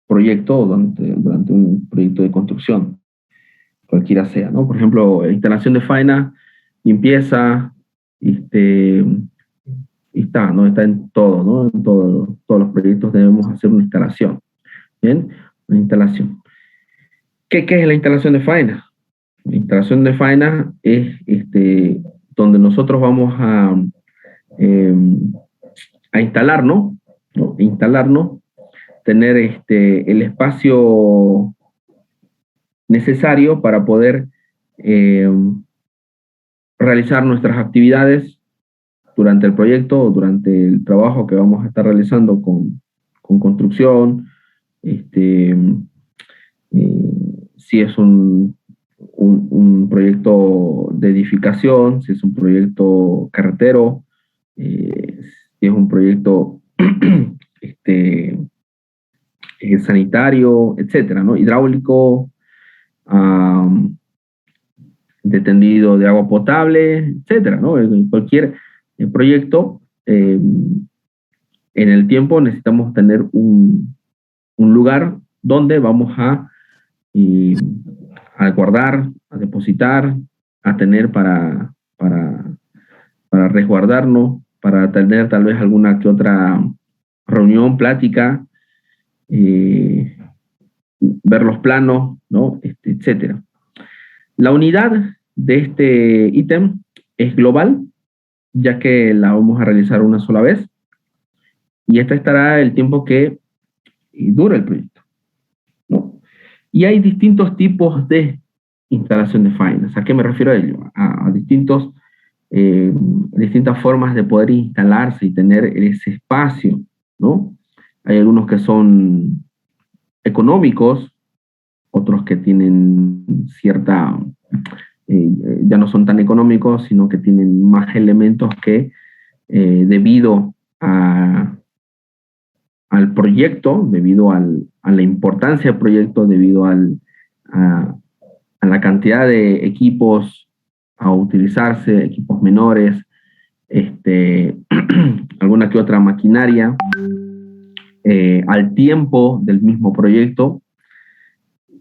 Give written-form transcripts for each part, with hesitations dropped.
proyecto o durante un proyecto de construcción, cualquiera sea, ¿no? Por ejemplo, instalación de faena, limpieza, este, y está, ¿no? Está en todo, ¿no? En todos los proyectos debemos hacer una instalación. Bien, una instalación. ¿Qué es la instalación de faena? La instalación de faena es donde nosotros vamos eh, a instalarnos, ¿no? Instalarnos, tener el espacio necesario para poder eh, realizar nuestras actividades durante el proyecto o durante el trabajo que vamos a estar realizando con construcción, si es un proyecto de edificación, si es un proyecto carretero, si es un proyecto este, sanitario, etcétera, ¿no? Hidráulico, de tendido de agua potable, etcétera, ¿no? En cualquier proyecto, en el tiempo necesitamos tener un lugar donde vamos a guardar, a depositar, a tener para resguardarnos, para tener tal vez alguna que otra reunión, plática, ver los planos, ¿no? Etcétera. La unidad de este ítem es global, ya que la vamos a realizar una sola vez, y esta estará el tiempo que dura el proyecto, ¿no? Y hay distintos tipos de instalación de faenas. ¿A qué me refiero a ello? A distintas formas de poder instalarse y tener ese espacio, ¿no? Hay algunos que son económicos, otros que tienen cierta, ya no son tan económicos, sino que tienen más elementos que debido al proyecto, debido a la importancia del proyecto, debido a la cantidad de equipos a utilizarse, equipos menores, alguna que otra maquinaria, al tiempo del mismo proyecto,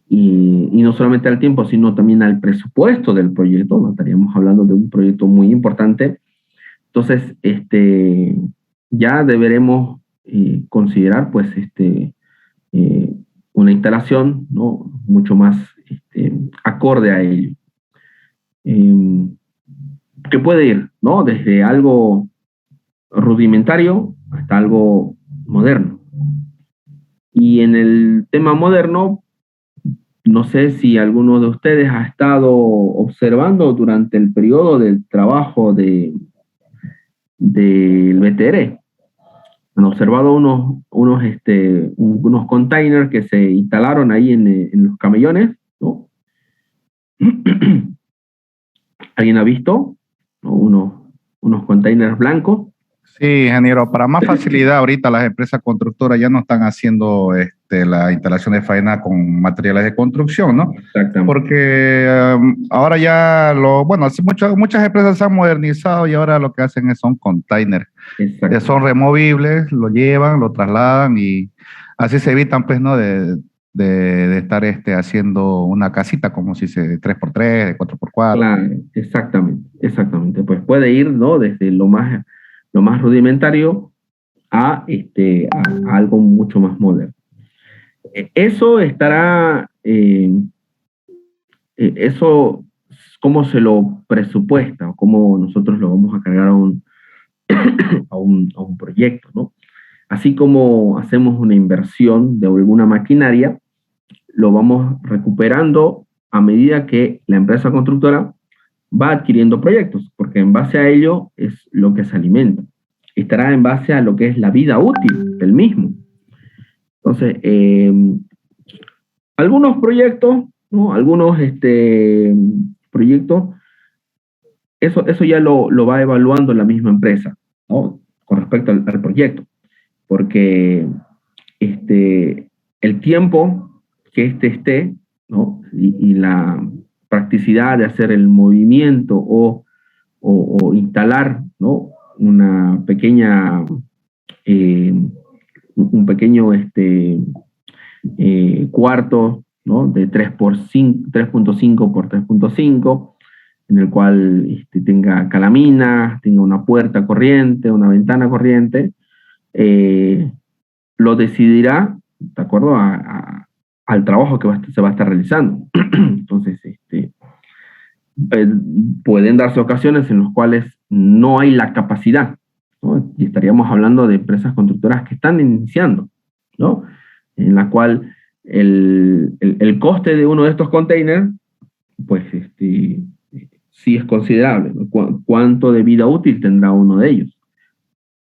y no solamente al tiempo, sino también al presupuesto del proyecto, ¿no? Estaríamos hablando de un proyecto muy importante. Entonces, ya deberemos considerar, pues, una instalación, ¿no? Mucho más acorde a ello. Que puede ir, ¿no? Desde algo rudimentario hasta algo moderno. Y en el tema moderno, no sé si alguno de ustedes ha estado observando durante el periodo del trabajo del BTR. Han observado unos containers que se instalaron ahí en los camellones, ¿no? ¿Alguien ha visto? ¿No? Unos containers blancos. Sí, ingeniero, para más facilidad ahorita las empresas constructoras ya no están haciendo la instalación de faena con materiales de construcción, ¿no? Exactamente. Porque ahora ya bueno, muchas empresas se han modernizado y ahora lo que hacen son containers. Que son removibles, lo llevan, lo trasladan y así se evitan, pues, ¿no? De estar haciendo una casita como si se 3x3, de 4x4. Claro, exactamente. Pues puede ir, ¿no? Desde lo más rudimentario a algo mucho más moderno. Eso estará, eso, ¿cómo se lo presupuesta o cómo nosotros lo vamos a cargar a un proyecto, ¿no? Así como hacemos una inversión de alguna maquinaria, lo vamos recuperando a medida que la empresa constructora va adquiriendo proyectos, porque en base a ello es lo que se alimenta. Estará en base a lo que es la vida útil del mismo. Entonces, algunos proyectos, ¿no? Algunos proyectos, eso ya lo va evaluando la misma empresa, ¿no? Con respecto al proyecto, porque el tiempo que esté, ¿no? Y la practicidad de hacer el movimiento o instalar, ¿no? Una pequeña, un pequeño cuartos, ¿no? De 3.5 por 3.5, en el cual tenga calamina, tenga una puerta corriente, una ventana corriente. Lo decidirá de acuerdo al trabajo que se va a estar realizando. Entonces, pueden darse ocasiones en las cuales no hay la capacidad, ¿no? Y estaríamos hablando de empresas constructoras que están iniciando, ¿no? En la cual el coste de uno de estos containers, pues sí es considerable, ¿no? ¿Cuánto de vida útil tendrá uno de ellos?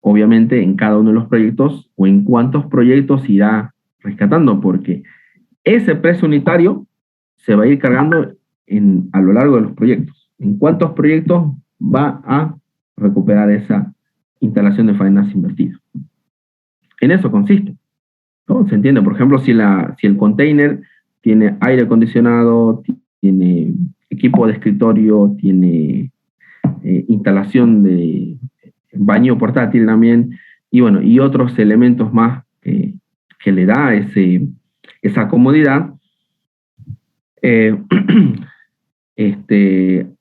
Obviamente en cada uno de los proyectos o en cuántos proyectos irá rescatando, porque ese precio unitario se va a ir cargando a lo largo de los proyectos. ¿En cuántos proyectos va a recuperar esa instalación de faenas invertida? En eso consiste, ¿no? Se entiende, por ejemplo, si el container tiene aire acondicionado, tiene equipo de escritorio, tiene instalación de baño portátil también, y bueno, y otros elementos más que le da esa comodidad,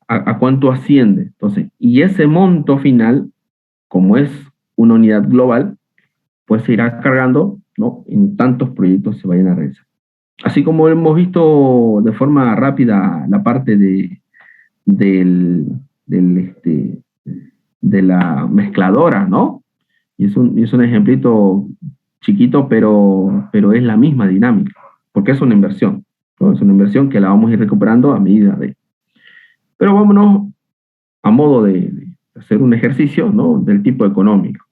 a cuánto asciende. Entonces, y ese monto final, como es una unidad global, pues se irá cargando, ¿no? En tantos proyectos se vayan a realizar. Así como hemos visto de forma rápida la parte de la mezcladora, ¿no? Y es un ejemplito chiquito, pero es la misma dinámica, porque es una inversión, ¿no? Es una inversión que la vamos a ir recuperando a medida de... Pero vámonos a modo de hacer un ejercicio, ¿no? Del tipo económico.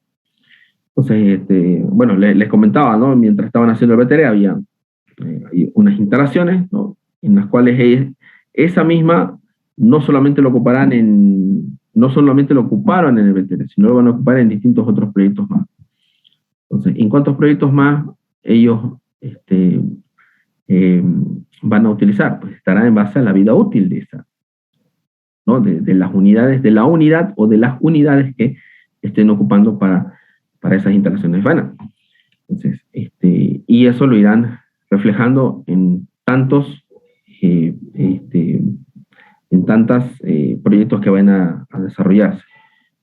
Entonces, bueno, les comentaba, ¿no? Mientras estaban haciendo el BTR había unas instalaciones, ¿no? En las cuales esa misma no solamente lo ocuparon en el BTR, sino lo van a ocupar en distintos otros proyectos más. Entonces, ¿en cuántos proyectos más ellos van a utilizar? Pues estará en base a la vida útil de esa, ¿no? De las unidades, de la unidad o de las unidades que estén ocupando para esas instalaciones de faena. Entonces, y eso lo irán reflejando en tantos proyectos que van a desarrollarse.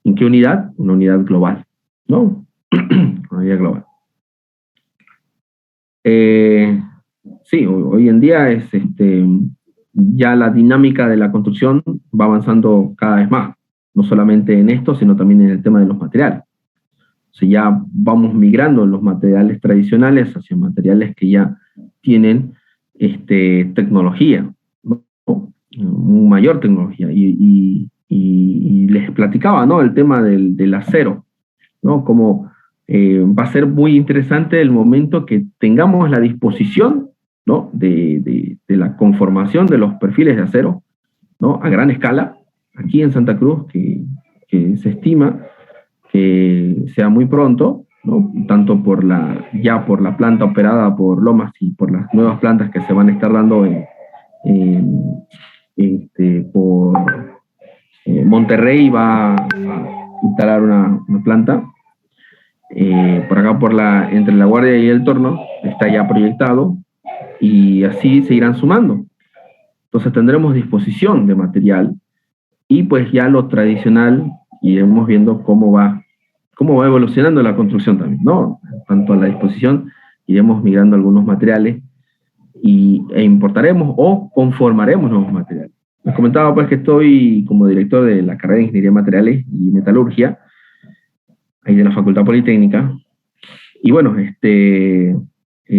¿En qué unidad? Una unidad global, ¿no? Una unidad global. Sí, hoy en día ya la dinámica de la construcción va avanzando cada vez más, no solamente en esto, sino también en el tema de los materiales. O sea, ya vamos migrando los materiales tradicionales hacia materiales que ya tienen tecnología, ¿no? Mayor tecnología. Y les platicaba, ¿no? El tema del acero, ¿no? Como va a ser muy interesante el momento que tengamos la disposición, ¿no? de la conformación de los perfiles de acero, ¿no? A gran escala, aquí en Santa Cruz, que se estima que sea muy pronto, ¿no? Tanto por la planta operada por Lomas y por las nuevas plantas que se van a estar dando por Monterrey va a instalar una planta. Por acá entre La Guardia y El Torno está ya proyectado, y así se irán sumando. Entonces tendremos disposición de material, y pues ya lo tradicional iremos viendo cómo va evolucionando la construcción también, ¿no? En cuanto a la disposición, iremos migrando algunos materiales e importaremos o conformaremos nuevos materiales. Les comentaba pues que estoy como director de la carrera de Ingeniería de Materiales y Metalurgia, ahí de la Facultad Politécnica, y bueno,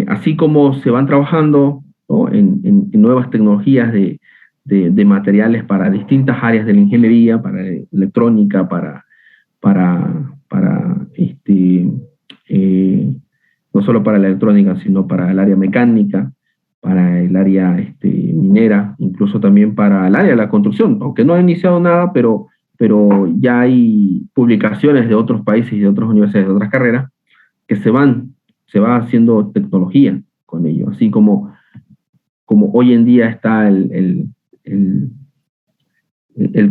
así como se van trabajando, ¿no? en nuevas tecnologías de materiales para distintas áreas de la ingeniería, para electrónica, no solo para la electrónica, sino para el área mecánica, para el área minera, incluso también para el área de la construcción, aunque no ha iniciado nada, pero ya hay publicaciones de otros países y de otras universidades, de otras carreras, que se va haciendo tecnología con ello, así como hoy en día está el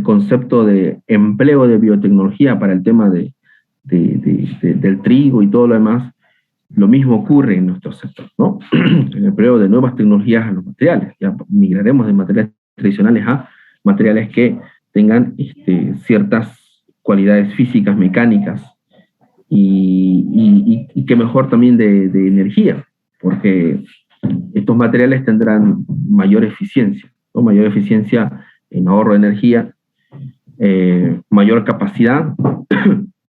concepto de empleo de biotecnología para el tema del trigo y todo lo demás. lo mismo ocurre en nuestro sector, ¿no? En el periodo de nuevas tecnologías a los materiales, ya migraremos de materiales tradicionales a materiales que tengan ciertas cualidades físicas, mecánicas, y que mejor también de energía, porque estos materiales tendrán mayor eficiencia, ¿no? Mayor eficiencia en ahorro de energía, mayor capacidad,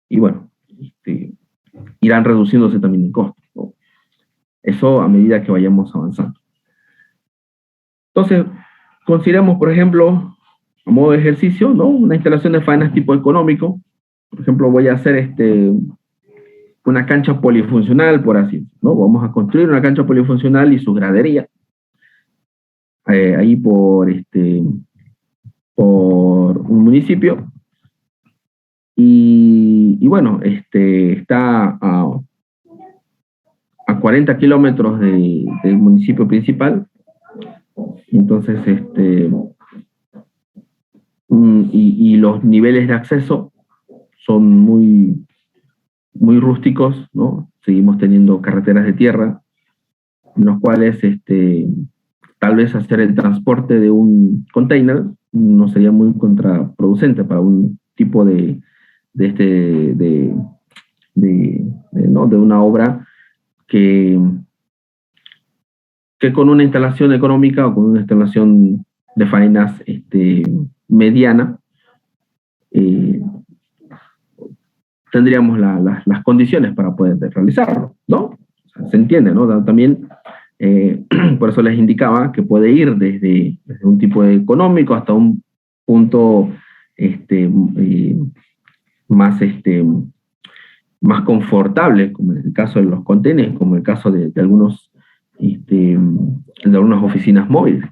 y bueno, irán reduciéndose también en costos, ¿no? Eso a medida que vayamos avanzando. Entonces, consideremos, por ejemplo, a modo de ejercicio, ¿no? Una instalación de faenas tipo económico. Por ejemplo, voy a hacer una cancha polifuncional, por así decirlo, ¿no? Vamos a construir una cancha polifuncional y su gradería. Ahí por un municipio. Y bueno, está a 40 kilómetros del municipio principal. Entonces, y los niveles de acceso son muy, muy rústicos, ¿no? Seguimos teniendo carreteras de tierra, en los cuales tal vez hacer el transporte de un container no sería muy contraproducente para un tipo de una obra que con una instalación económica o con una instalación de faenas mediana, tendríamos las condiciones para poder realizarlo, ¿no? O sea, se entiende, ¿no? También, por eso les indicaba que puede ir desde un tipo económico hasta un punto más confortable, como en el caso de los contenedores, como en el caso de algunas oficinas móviles,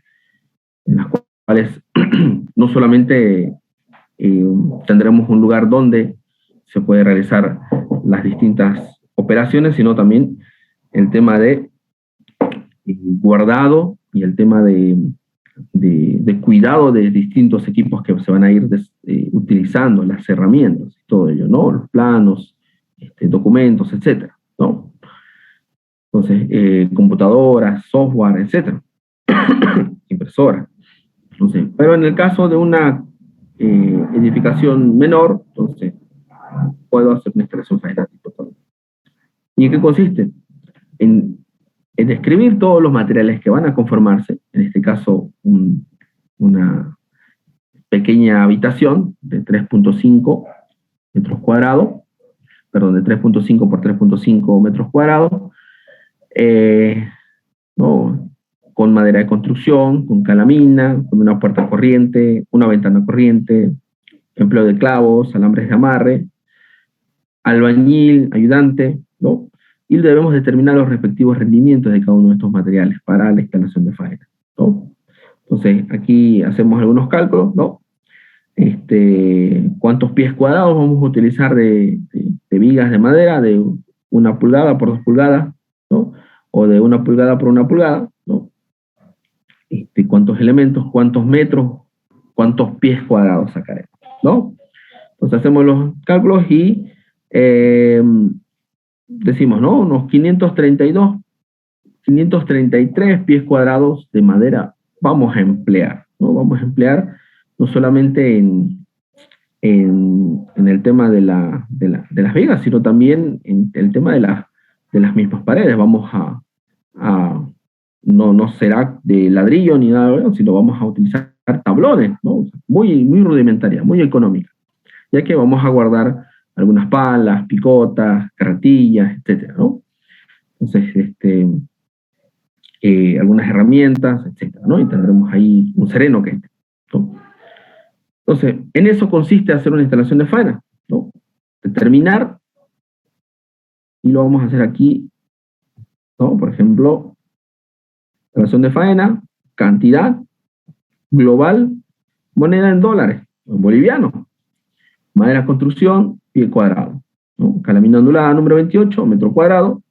en las cuales no solamente tendremos un lugar donde se puede realizar las distintas operaciones, sino también el tema de guardado y el tema de cuidado de distintos equipos que se van a ir utilizando, las herramientas, todo ello, ¿no? Los planos, documentos, etcétera, ¿no? Entonces, computadoras, software, etcétera, impresoras. Entonces, pero en el caso de una edificación menor, entonces puedo hacer una instalación faenal tipo todo. ¿Y en qué consiste? En describir todos los materiales que van a conformarse, en este caso una pequeña habitación de 3.5 metros cuadrados, perdón, de 3.5 por 3.5 metros cuadrados, ¿no? Con madera de construcción, con calamina, con una puerta corriente, una ventana corriente, empleo de clavos, alambres de amarre, albañil, ayudante, ¿no? Y debemos determinar los respectivos rendimientos de cada uno de estos materiales para la instalación de faena, ¿no? Entonces, aquí hacemos algunos cálculos, ¿no? ¿Cuántos pies cuadrados vamos a utilizar de vigas de madera de 1 pulgada por 2 pulgadas, ¿no? O de 1 pulgada por 1 pulgada, ¿no? ¿Cuántos elementos, cuántos metros, cuántos pies cuadrados sacaremos, ¿no? Entonces hacemos los cálculos y decimos, ¿no? Unos 533 pies cuadrados de madera vamos a emplear, ¿no? Vamos a emplear no solamente en el tema de las vigas, sino también en el tema de las mismas paredes. Vamos no será de ladrillo ni nada de eso, sino vamos a utilizar tablones, ¿no? Muy, muy rudimentaria, muy económica, ya que vamos a guardar algunas palas, picotas, carretillas, etcétera, ¿no? Entonces, algunas herramientas, etcétera, ¿no? Y tendremos ahí un sereno que ¿no? Entonces, en eso consiste hacer una instalación de faena, ¿no? Determinar, y lo vamos a hacer aquí, ¿no? Por ejemplo, instalación de faena, cantidad, global, moneda en dólares, en boliviano, madera construcción, pie cuadrado, ¿no? Calamina ondulada número 28, metro cuadrado,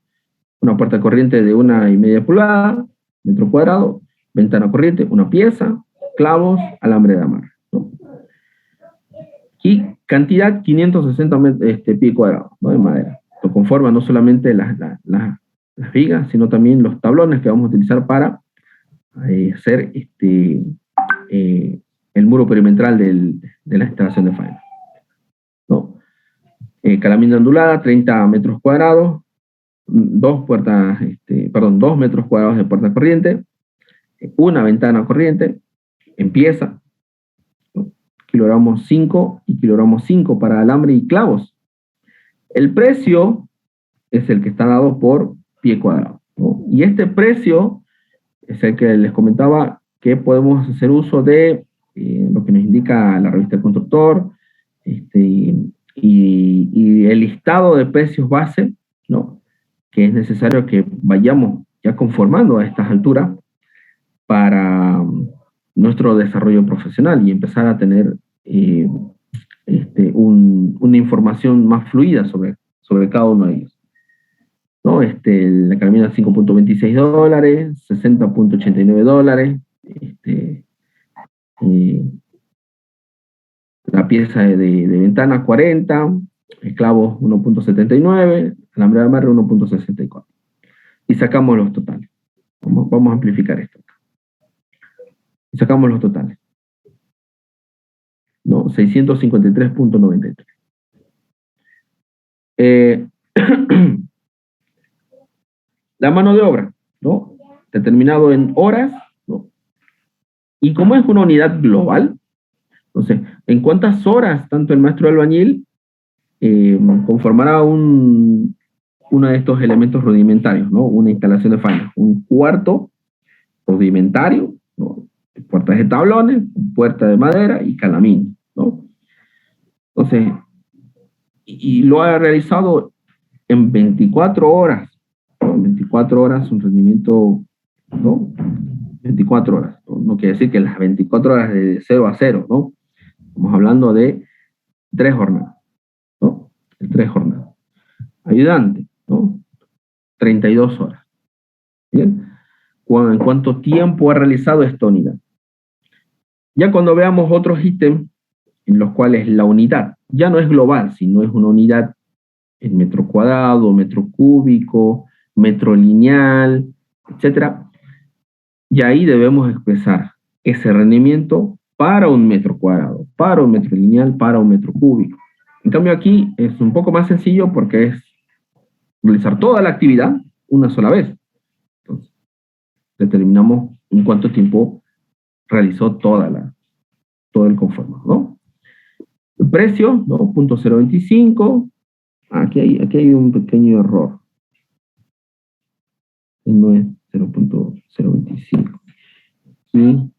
una puerta corriente de 1,5 pulgadas, metro cuadrado, ventana corriente, una pieza, clavos, alambre de amarre, ¿no? Y cantidad 560 pie cuadrado, ¿no? De madera. Lo conforma no solamente las vigas, sino también los tablones que vamos a utilizar para hacer el muro perimetral de la instalación de faena, ¿no? Calamina ondulada, 30 metros cuadrados, 2 metros cuadrados de puerta corriente, una ventana corriente, en pieza, ¿no? Kilogramos 5 y kilogramos 5 para alambre y clavos. El precio es el que está dado por pie cuadrado, ¿no? Y este precio es el que les comentaba que podemos hacer uso de lo que nos indica la revista del constructor, y el listado de precios base, ¿no? Que es necesario que vayamos ya conformando a estas alturas para nuestro desarrollo profesional y empezar a tener una información más fluida sobre cada uno de ellos, ¿no? La calamina $5.26, $60.89, la pieza de ventana 40, esclavos 1.79, alambre de amarre 1.64. Y sacamos los totales. Vamos a amplificar esto. Y sacamos los totales, ¿no? 653.93. La mano de obra, ¿no? Determinado en horas, ¿no? Y como es una unidad global, entonces, ¿en cuántas horas tanto el maestro albañil conformará uno de estos elementos rudimentarios, ¿no? Una instalación de faena, un cuarto rudimentario, ¿no? Puertas de tablones, puerta de madera y calamina, ¿no? Entonces, y lo ha realizado en 24 horas, ¿no? 24 horas, un rendimiento, ¿no? 24 horas, no quiere decir que las 24 horas de 0 a 0, ¿no? Estamos hablando de 3 jornadas, ¿no? 3 jornadas. Ayudante, ¿no? 32 horas. ¿Bien? ¿En cuánto tiempo ha realizado esta unidad? Ya cuando veamos otros ítems en los cuales la unidad ya no es global, sino es una unidad en metro cuadrado, metro cúbico, metro lineal, etcétera, y ahí debemos expresar ese rendimiento para un metro cuadrado, para un metro lineal, para un metro cúbico. En cambio aquí es un poco más sencillo porque es realizar toda la actividad una sola vez. Entonces, determinamos en cuánto tiempo realizó todo el conformado, ¿no? El precio, ¿no? 0.025. Aquí hay un pequeño error. No es 0.025. Aquí,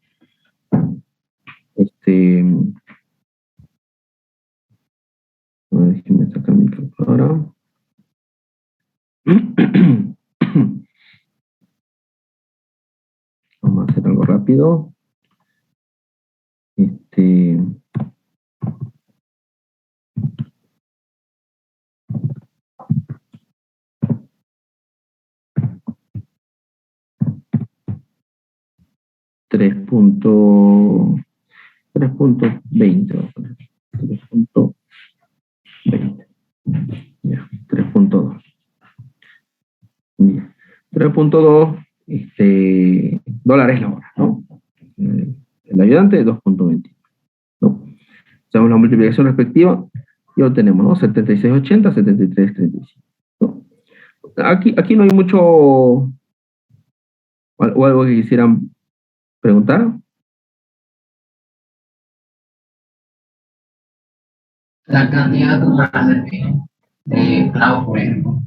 déjenme sacar mi calculadora. Vamos a hacer algo rápido. 3.20. 3.20. Ya, 3.2. 3.2 dólares la hora, ¿no? El ayudante 2.20, ¿no? Hacemos la multiplicación respectiva y obtenemos, ¿no? 76.80, 73.35, ¿no? Aquí no hay mucho o algo que quisieran preguntar. La cantidad total de clavos, por ejemplo.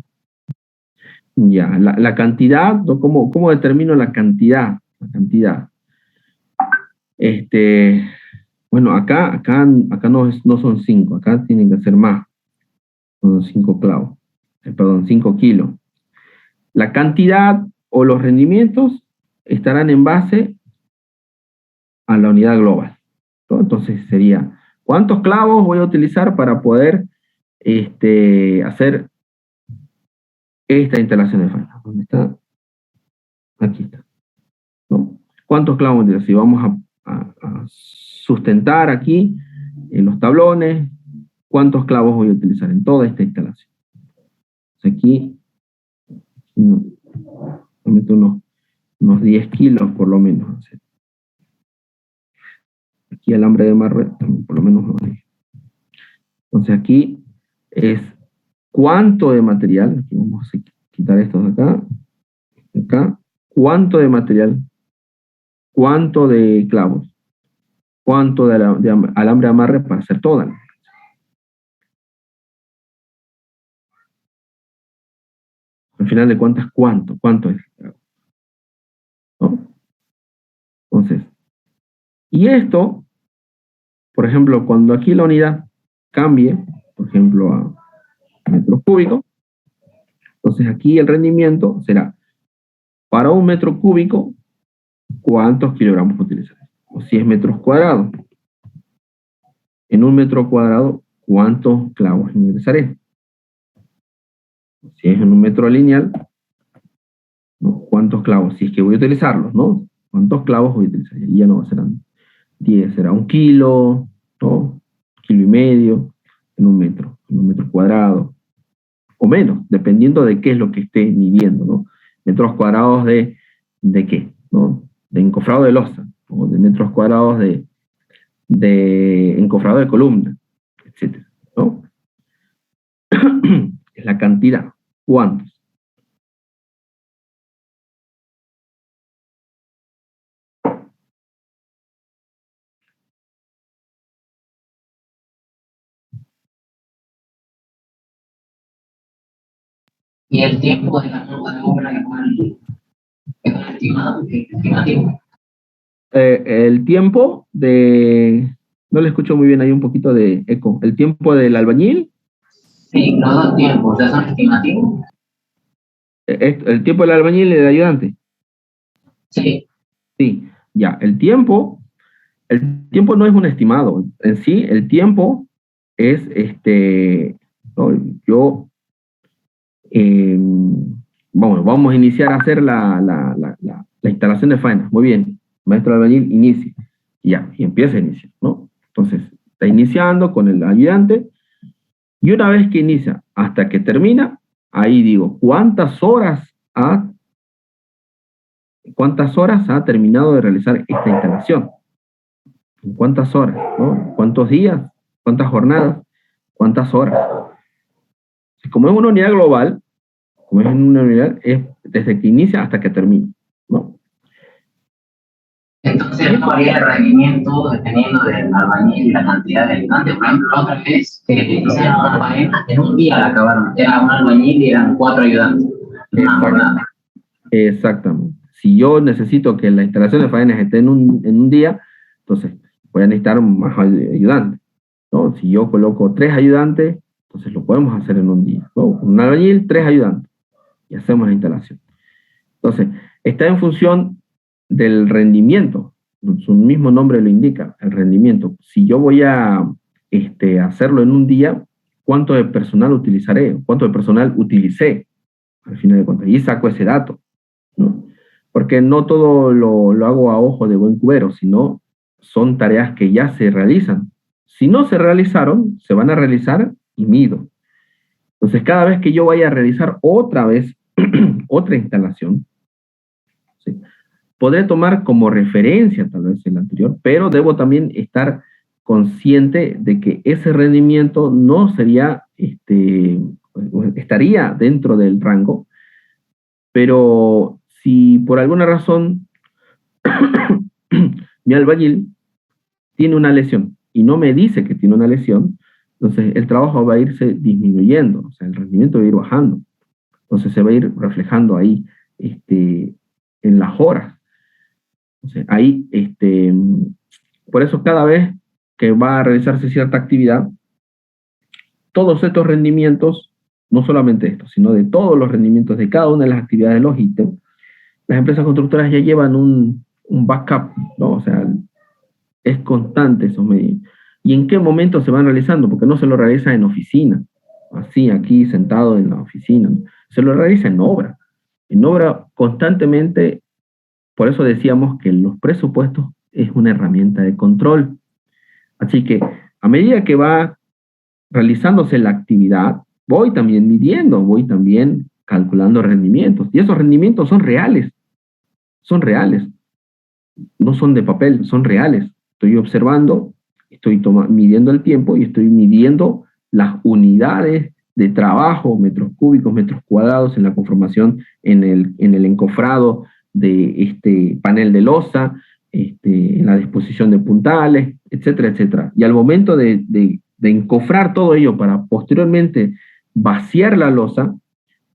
Ya, la cantidad, ¿no? ¿Cómo determino la cantidad? La cantidad. Bueno, acá no son 5, acá tienen que ser más. Son 5 clavos. Perdón, 5 kilos. La cantidad o los rendimientos estarán en base a la unidad global, ¿no? Entonces sería, ¿cuántos clavos voy a utilizar para poder hacer esta instalación de faena? ¿Dónde está? Aquí está, ¿no? ¿Cuántos clavos? Si vamos a sustentar aquí en los tablones, ¿cuántos clavos voy a utilizar en toda esta instalación? Entonces aquí Solamente unos 10 kilos por lo menos. O sea, aquí alambre de amarre también por lo menos unos 10. Entonces aquí es cuánto de material, aquí vamos a quitar estos de acá, cuánto de material, cuánto de clavos, cuánto de alambre de amarre para hacer toda. Al final de cuentas, ¿cuánto es? ¿No? Entonces, y esto, por ejemplo, cuando aquí la unidad cambie, por ejemplo, a metros cúbicos, entonces aquí el rendimiento será, para un metro cúbico, ¿cuántos kilogramos utilizar? O si es metros cuadrados, en un metro cuadrado, ¿cuántos clavos ingresaré? Si es en un metro lineal, ¿no? ¿Cuántos clavos? Si es que voy a utilizarlos, ¿no? ¿Cuántos clavos voy a utilizar? Y ya no serán 10, será 1 kilo, ¿no? 1,5 kilos en un metro cuadrado, o menos, dependiendo de qué es lo que esté midiendo, ¿no? Metros cuadrados de qué, ¿no? De encofrado de losa, o de metros cuadrados de encofrado de columna, etcétera, ¿no? Es la cantidad. ¿Cuántos? Y el tiempo de la obra es un estimativo. El tiempo de... No le escucho muy bien, hay un poquito de eco. ¿El tiempo del albañil? Sí, los dos tiempos, ¿ya son estimativos? ¿El tiempo del albañil y del ayudante? Sí. Sí, ya. El tiempo no es un estimado. En sí, el tiempo es, ¿no? Vamos a iniciar a hacer la instalación de faena. Muy bien, maestro albañil, inicie. Ya, y empieza a iniciar, ¿no? Entonces, está iniciando con el ayudante, y una vez que inicia hasta que termina, ahí digo, ¿cuántas horas ha terminado de realizar esta instalación? ¿En cuántas horas? ¿No? ¿Cuántos días? ¿Cuántas jornadas? ¿Cuántas horas? Como es una unidad global, como es una unidad, es desde que inicia hasta que termina, ¿no? Entonces no varía el rendimiento dependiendo del albañil y la cantidad de ayudantes. Por ejemplo, la otra vez hicieron una faena, en un día la acabaron. Era un albañil y eran 4 ayudantes. Exactamente. Si yo necesito que la instalación de faenas esté en un día, entonces voy a necesitar más ayudantes, ¿no? Si yo coloco 3 ayudantes, entonces lo podemos hacer en un día, ¿no? Un albañil, 3 ayudantes, y hacemos la instalación. Entonces, está en función del rendimiento. Su mismo nombre lo indica, el rendimiento. Si yo voy a hacerlo en un día, ¿cuánto de personal utilizaré? ¿Cuánto de personal utilicé? Al final de cuentas, y saco ese dato, ¿no? Porque no todo lo hago a ojo de buen cubero, sino son tareas que ya se realizan. Si no se realizaron, se van a realizar y mido. Entonces, cada vez que yo vaya a realizar otra vez otra instalación, ¿sí? Podré tomar como referencia tal vez el anterior, pero debo también estar consciente de que ese rendimiento no sería, estaría dentro del rango, pero si por alguna razón mi albañil tiene una lesión y no me dice que tiene una lesión, entonces el trabajo va a irse disminuyendo, o sea, el rendimiento va a ir bajando. Entonces se va a ir reflejando ahí en las horas. Entonces, ahí, por eso cada vez que va a realizarse cierta actividad, todos estos rendimientos, no solamente estos, sino de todos los rendimientos de cada una de las actividades de los ítems, las empresas constructoras ya llevan un backup, ¿no? O sea, es constante esos medios. ¿Y en qué momento se van realizando? Porque no se lo realiza en oficina, así aquí sentado en la oficina, ¿no? Se lo realiza en obra. En obra constantemente, por eso decíamos que los presupuestos es una herramienta de control. Así que a medida que va realizándose la actividad, voy también midiendo, voy también calculando rendimientos. Y esos rendimientos son reales, no son de papel, son reales. Estoy observando, estoy midiendo el tiempo y estoy midiendo las unidades de trabajo, metros cúbicos, metros cuadrados en la conformación, en el encofrado de este panel de losa, en la disposición de puntales, etcétera, etcétera. Y al momento de encofrar todo ello para posteriormente vaciar la losa,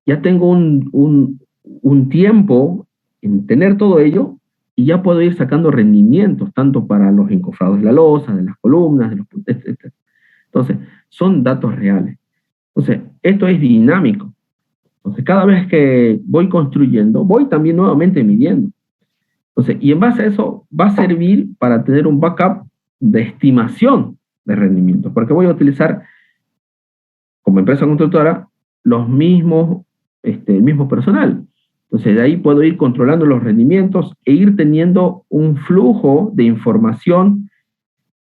ya tengo un tiempo en tener todo ello y ya puedo ir sacando rendimientos, tanto para los encofrados de la losa, de las columnas, de los puntales, etcétera. Entonces, son datos reales. Entonces, esto es dinámico. Entonces, cada vez que voy construyendo, voy también nuevamente midiendo. Entonces, y en base a eso, va a servir para tener un backup de estimación de rendimiento, porque voy a utilizar, como empresa constructora, el mismo personal. Entonces, de ahí puedo ir controlando los rendimientos e ir teniendo un flujo de información,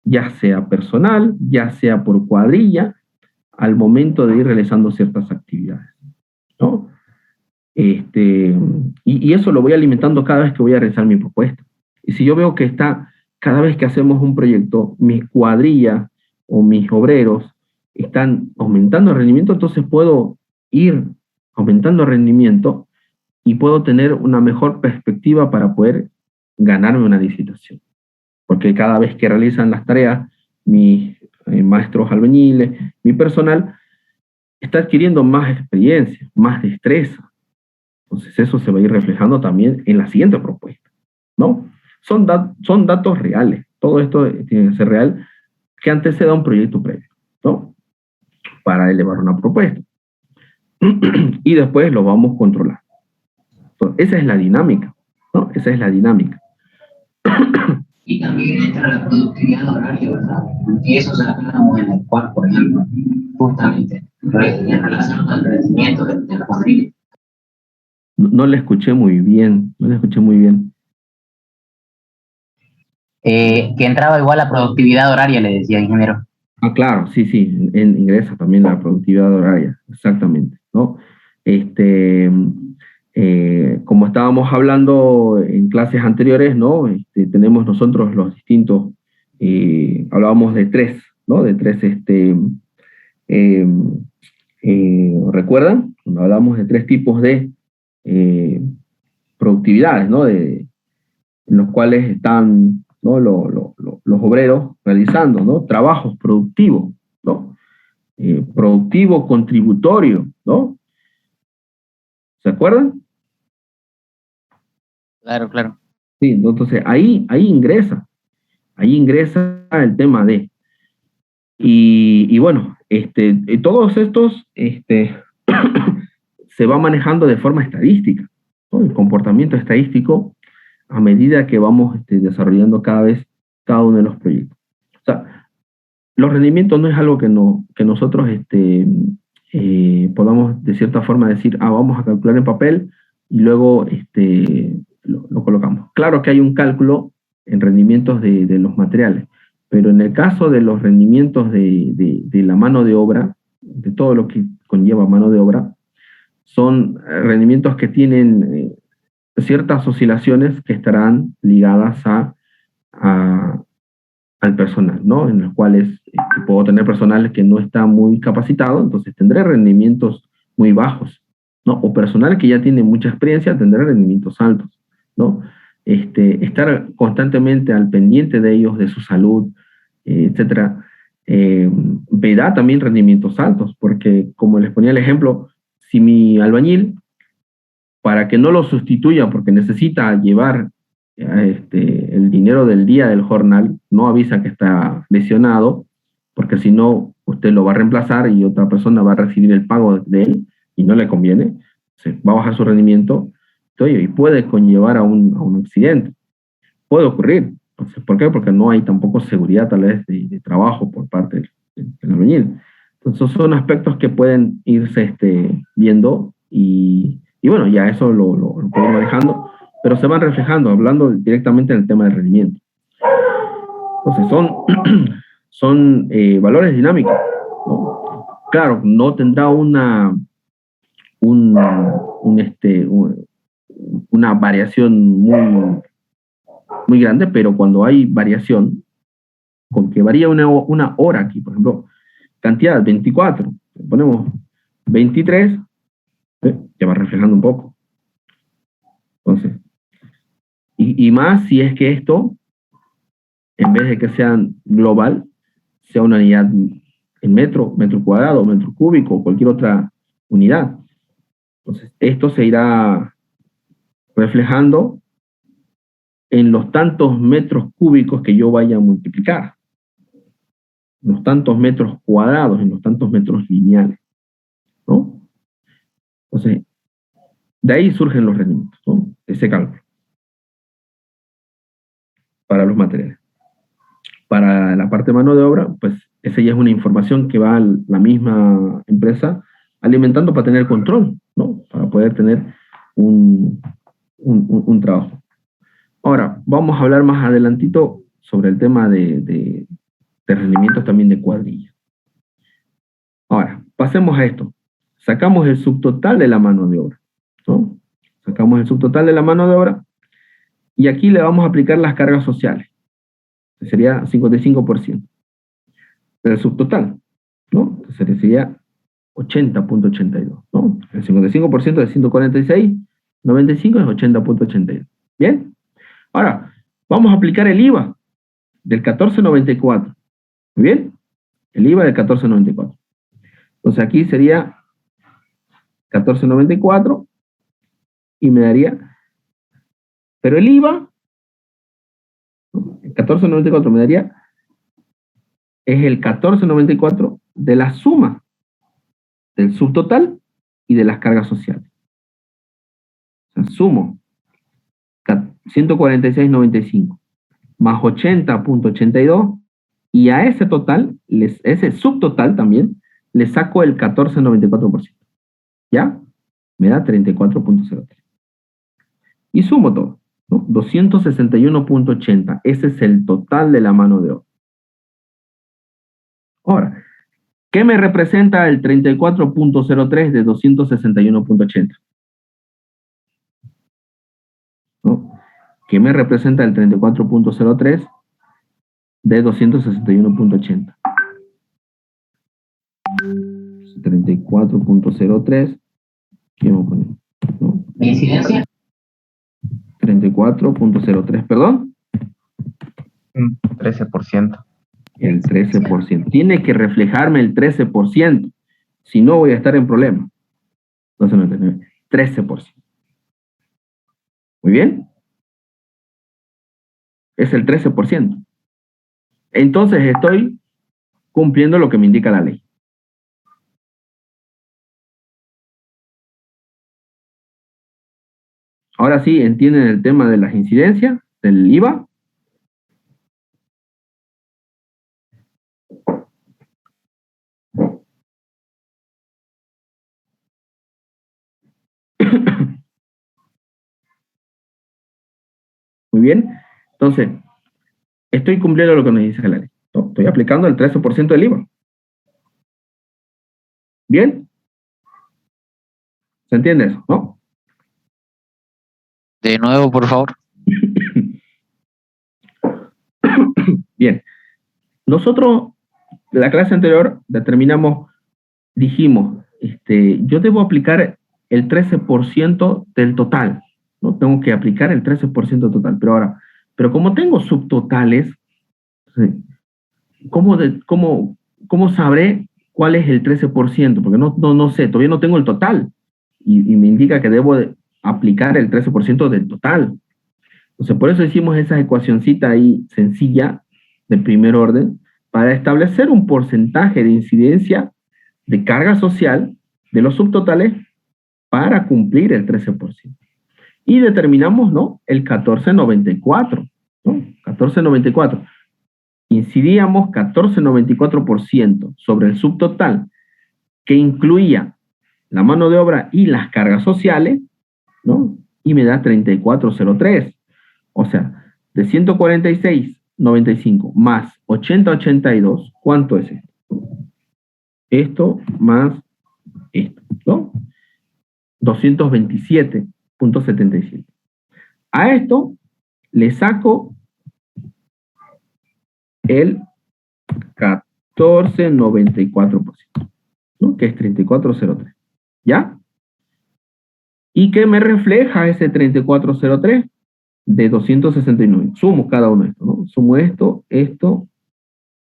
ya sea personal, ya sea por cuadrilla, al momento de ir realizando ciertas actividades, ¿no? Y eso lo voy alimentando cada vez que voy a realizar mi propuesta. Y si yo veo que cada vez que hacemos un proyecto, mis cuadrillas o mis obreros están aumentando el rendimiento, entonces puedo ir aumentando el rendimiento y puedo tener una mejor perspectiva para poder ganarme una licitación. Porque cada vez que realizan las tareas, mis maestros albañiles, mi personal, está adquiriendo más experiencia, más destreza. Entonces eso se va a ir reflejando también en la siguiente propuesta, ¿no? Son datos reales. Todo esto tiene que ser real que anteceda un proyecto previo, ¿no? Para elevar una propuesta. Y después lo vamos controlando. Entonces, esa es la dinámica, ¿no? Esa es la dinámica. Y también entra la productividad horaria, ¿verdad? Y eso se hablamos en el cual, por ejemplo, justamente, en relación al rendimiento de la cuadrilla. No le escuché muy bien, Que entraba igual a productividad horaria, le decía, ingeniero. Ah, claro, sí, ingresa también la productividad horaria, exactamente, ¿no? Como estábamos hablando en clases anteriores, ¿no? Tenemos nosotros los distintos, hablábamos de tres, ¿no? De tres, ¿recuerdan? Cuando hablamos de tres tipos de productividades, ¿no? En los cuales están, ¿no? Los obreros realizando, ¿no? Trabajos productivos, ¿no? Productivo contributorio, ¿no? ¿Se acuerdan? Claro, claro. Sí, entonces ahí ingresa el tema de, y bueno, todos estos se va manejando de forma estadística, ¿no? El comportamiento estadístico a medida que vamos desarrollando cada uno de los proyectos. O sea, los rendimientos no es algo que nosotros podamos de cierta forma decir, vamos a calcular en papel y luego lo colocamos. Claro que hay un cálculo en rendimientos de los materiales, pero en el caso de los rendimientos de la mano de obra, de todo lo que conlleva mano de obra, son rendimientos que tienen ciertas oscilaciones que estarán ligadas al personal, ¿no? En los cuales puedo tener personal que no está muy capacitado, entonces tendré rendimientos muy bajos, ¿no? O personal que ya tiene mucha experiencia, tendrá rendimientos altos, ¿no? Estar constantemente al pendiente de ellos, de su salud, etcétera, verá también rendimientos altos, porque como les ponía el ejemplo, si mi albañil, para que no lo sustituya porque necesita llevar el dinero del día del jornal, no avisa que está lesionado, porque si no, usted lo va a reemplazar y otra persona va a recibir el pago de él y no le conviene, va a bajar su rendimiento y puede conllevar a un accidente. Puede ocurrir. Entonces, ¿por qué? Porque no hay tampoco seguridad tal vez de trabajo por parte del albañil. Entonces son aspectos que pueden irse viendo y bueno, ya eso lo puedo ir manejando, pero se van reflejando, hablando directamente del tema del rendimiento. Entonces son valores dinámicos, ¿no? Claro, no tendrá una una variación muy grande, pero cuando hay variación, con que varía una hora aquí, por ejemplo, cantidad 24, ponemos 23, ya va reflejando un poco. Entonces, y más si es que esto, en vez de que sea global, sea una unidad en metro cuadrado, metro cúbico, o cualquier otra unidad. Entonces, esto se irá reflejando en los tantos metros cúbicos que yo vaya a multiplicar, en los tantos metros cuadrados, en los tantos metros lineales, ¿no? Entonces, de ahí surgen los rendimientos, ¿no? Ese cálculo para los materiales. Para la parte de mano de obra, pues esa ya es una información que va a la misma empresa alimentando para tener control, ¿no? Para poder tener un trabajo. Ahora, vamos a hablar más adelantito sobre el tema de rendimientos también de cuadrilla. Ahora, pasemos a esto. Sacamos el subtotal de la mano de obra, ¿no? Sacamos el subtotal de la mano de obra y aquí le vamos a aplicar las cargas sociales. Sería 55% del subtotal, ¿no? Entonces sería 80.82, ¿no? El 55% de 146, 95 es 80.82. ¿Bien? Ahora, vamos a aplicar el IVA del 14.94. ¿Muy bien? El IVA del 14.94. Entonces aquí sería 14.94 y me daría, pero el IVA, el 14.94 me daría, es el 14.94 de la suma del subtotal y de las cargas sociales. O sea, sumo 146.95 más 80.82 y a ese total, ese subtotal también, le saco el 14.94%. ¿Ya? Me da 34.03. Y sumo todo, ¿no? 261.80. Ese es el total de la mano de obra. Ahora, ¿qué me representa el 34.03 de 261.80? ¿No? ¿Qué me representa el 34.03 de 261.80? 34.03, ¿qué vamos a poner? ¿No? ¿Incidencia? 34.03, perdón. 13%. El 13%. Tiene que reflejarme el 13%. Si no, voy a estar en problema. 12.99. 13%. Muy bien. Es el 13%. Entonces estoy cumpliendo lo que me indica la ley. Ahora sí, ¿entienden el tema de las incidencias del IVA? Muy bien. Entonces, estoy cumpliendo lo que nos dice la ley. ¿No? Estoy aplicando el 13% del IVA. ¿Bien? ¿Se entiende eso? ¿No? De nuevo, por favor. Bien. Nosotros, la clase anterior, dijimos, yo debo aplicar el 13% del total, ¿no? Tengo que aplicar el 13% total, pero como tengo subtotales, ¿cómo sabré cuál es el 13%? Porque no sé, todavía no tengo el total, y me indica que debo aplicar el 13% del total. Entonces, por eso hicimos esa ecuacioncita ahí sencilla, de primer orden, para establecer un porcentaje de incidencia de carga social de los subtotales para cumplir el 13%. Y determinamos, ¿no?, el 14.94, ¿no? 14.94. Incidíamos 14.94% sobre el subtotal, que incluía la mano de obra y las cargas sociales, ¿no? Y me da 34.03. O sea, de 146.95 más 80.82, ¿cuánto es esto? Esto más esto, ¿no? 227.77. A esto le saco el 14.94%, ¿no? Que es 34.03. ¿Ya? ¿Y qué me refleja ese 34.03 de 269? Sumo cada uno de estos, ¿no? Sumo esto, esto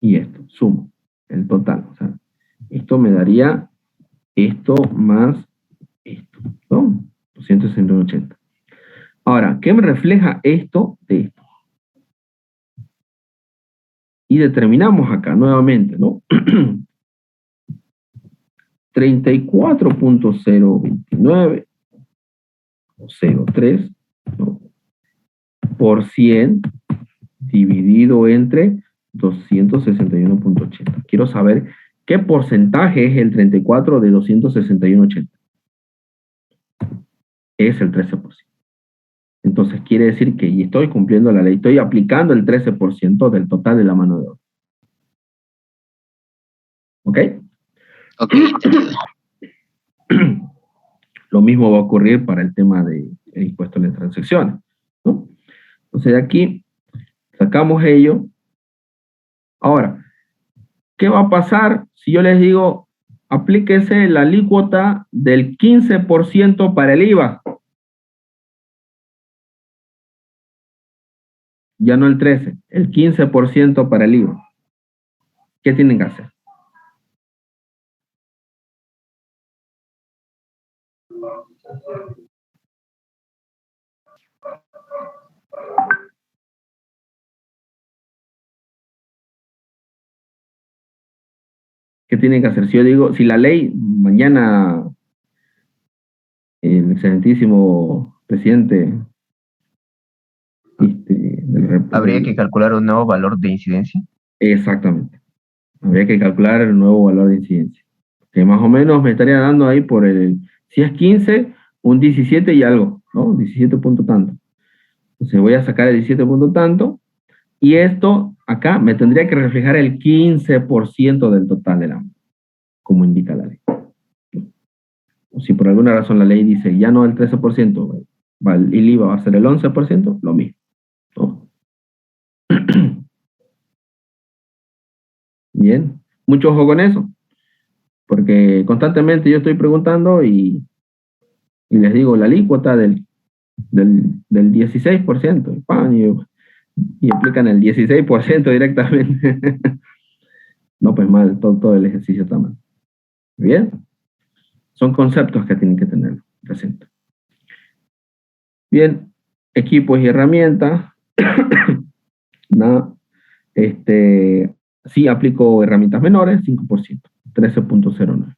y esto. Sumo el total. O sea, esto me daría esto más esto, ¿no? 269.80. Ahora, ¿qué me refleja esto de esto? Y determinamos acá nuevamente, ¿no? 34.029 o 0.3, ¿no? Por 100 dividido entre 261.80. Quiero saber qué porcentaje es el 34 de 261.80. Es el 13%. Entonces quiere decir que y estoy cumpliendo la ley, estoy aplicando el 13% del total de la mano de obra. ¿Ok? Ok. Lo mismo va a ocurrir para el tema del impuesto de transacciones, ¿no? Entonces de aquí sacamos ello. Ahora, ¿qué va a pasar si yo les digo aplíquese la alícuota del 15% para el IVA? Ya no el 13, el 15% para el IVA. ¿Qué tienen que hacer? ¿Qué tienen que hacer? Si yo digo, si la ley mañana el excelentísimo presidente ¿Habría que calcular un nuevo valor de incidencia? Exactamente. Habría que calcular el nuevo valor de incidencia. Que más o menos me estaría dando ahí por si es 15, un 17 y algo, ¿no? 17 punto tanto. Entonces voy a sacar el 17 punto tanto y esto acá me tendría que reflejar el 15% del total de la, como indica la ley. O si por alguna razón la ley dice ya no el 13%, el IVA va a ser el 11%, lo mismo, ¿no? Bien, mucho ojo con eso, porque constantemente yo estoy preguntando y les digo la alícuota del 16%, y aplican el 16% directamente. No, pues mal, todo el ejercicio está mal. Bien, son conceptos que tienen que tener presente. Bien, equipos y herramientas. Nada, sí aplico herramientas menores, 5%, 13.09.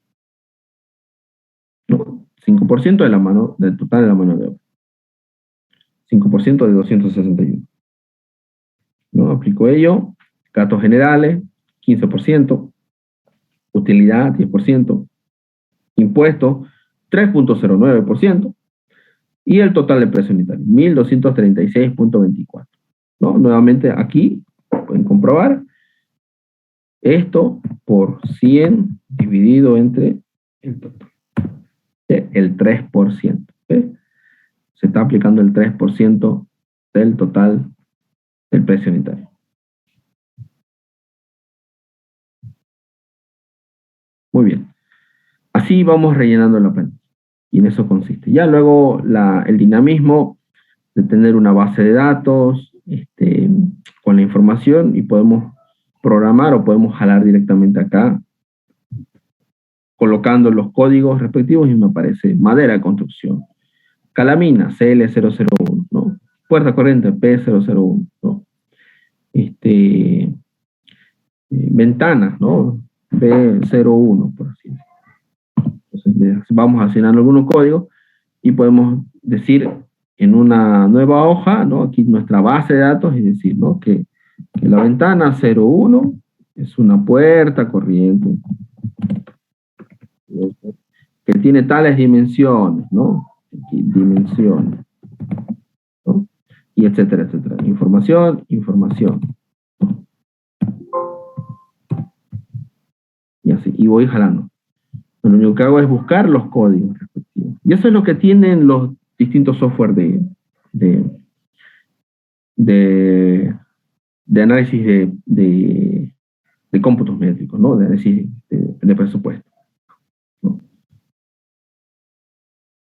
¿No? 5% de la mano, del total de la mano de obra. 5% de 261. ¿No? Aplico ello. Gastos generales, 15%. Utilidad, 10%. Impuestos, 3.09%. Y el total de precio unitario, 1.236.24. ¿No? Nuevamente aquí pueden comprobar esto por 100 dividido entre el total. El 3%. ¿Sí? Se está aplicando el 3% del total del precio unitario. Muy bien. Así vamos rellenando la planilla. Y en eso consiste. Ya luego el dinamismo de tener una base de datos con la información y podemos programar o podemos jalar directamente acá colocando los códigos respectivos y me aparece madera de construcción. Calamina, CL001, ¿no? Puerta corriente, P001, ¿no? Ventanas, ¿no? B01, por así decirlo. Entonces, vamos asignando algunos códigos y podemos decir en una nueva hoja, ¿no? Aquí nuestra base de datos y decir, ¿no? Que la ventana 01 es una puerta corriente que tiene tales dimensiones, ¿no? Aquí, dimensiones, ¿no? Y etcétera, etcétera. Información, información. Y así, y voy jalando. Lo único que hago es buscar los códigos respectivos. Y eso es lo que tienen los distintos software de, de, de análisis de cómputos métricos, ¿no? De análisis de presupuesto, ¿no?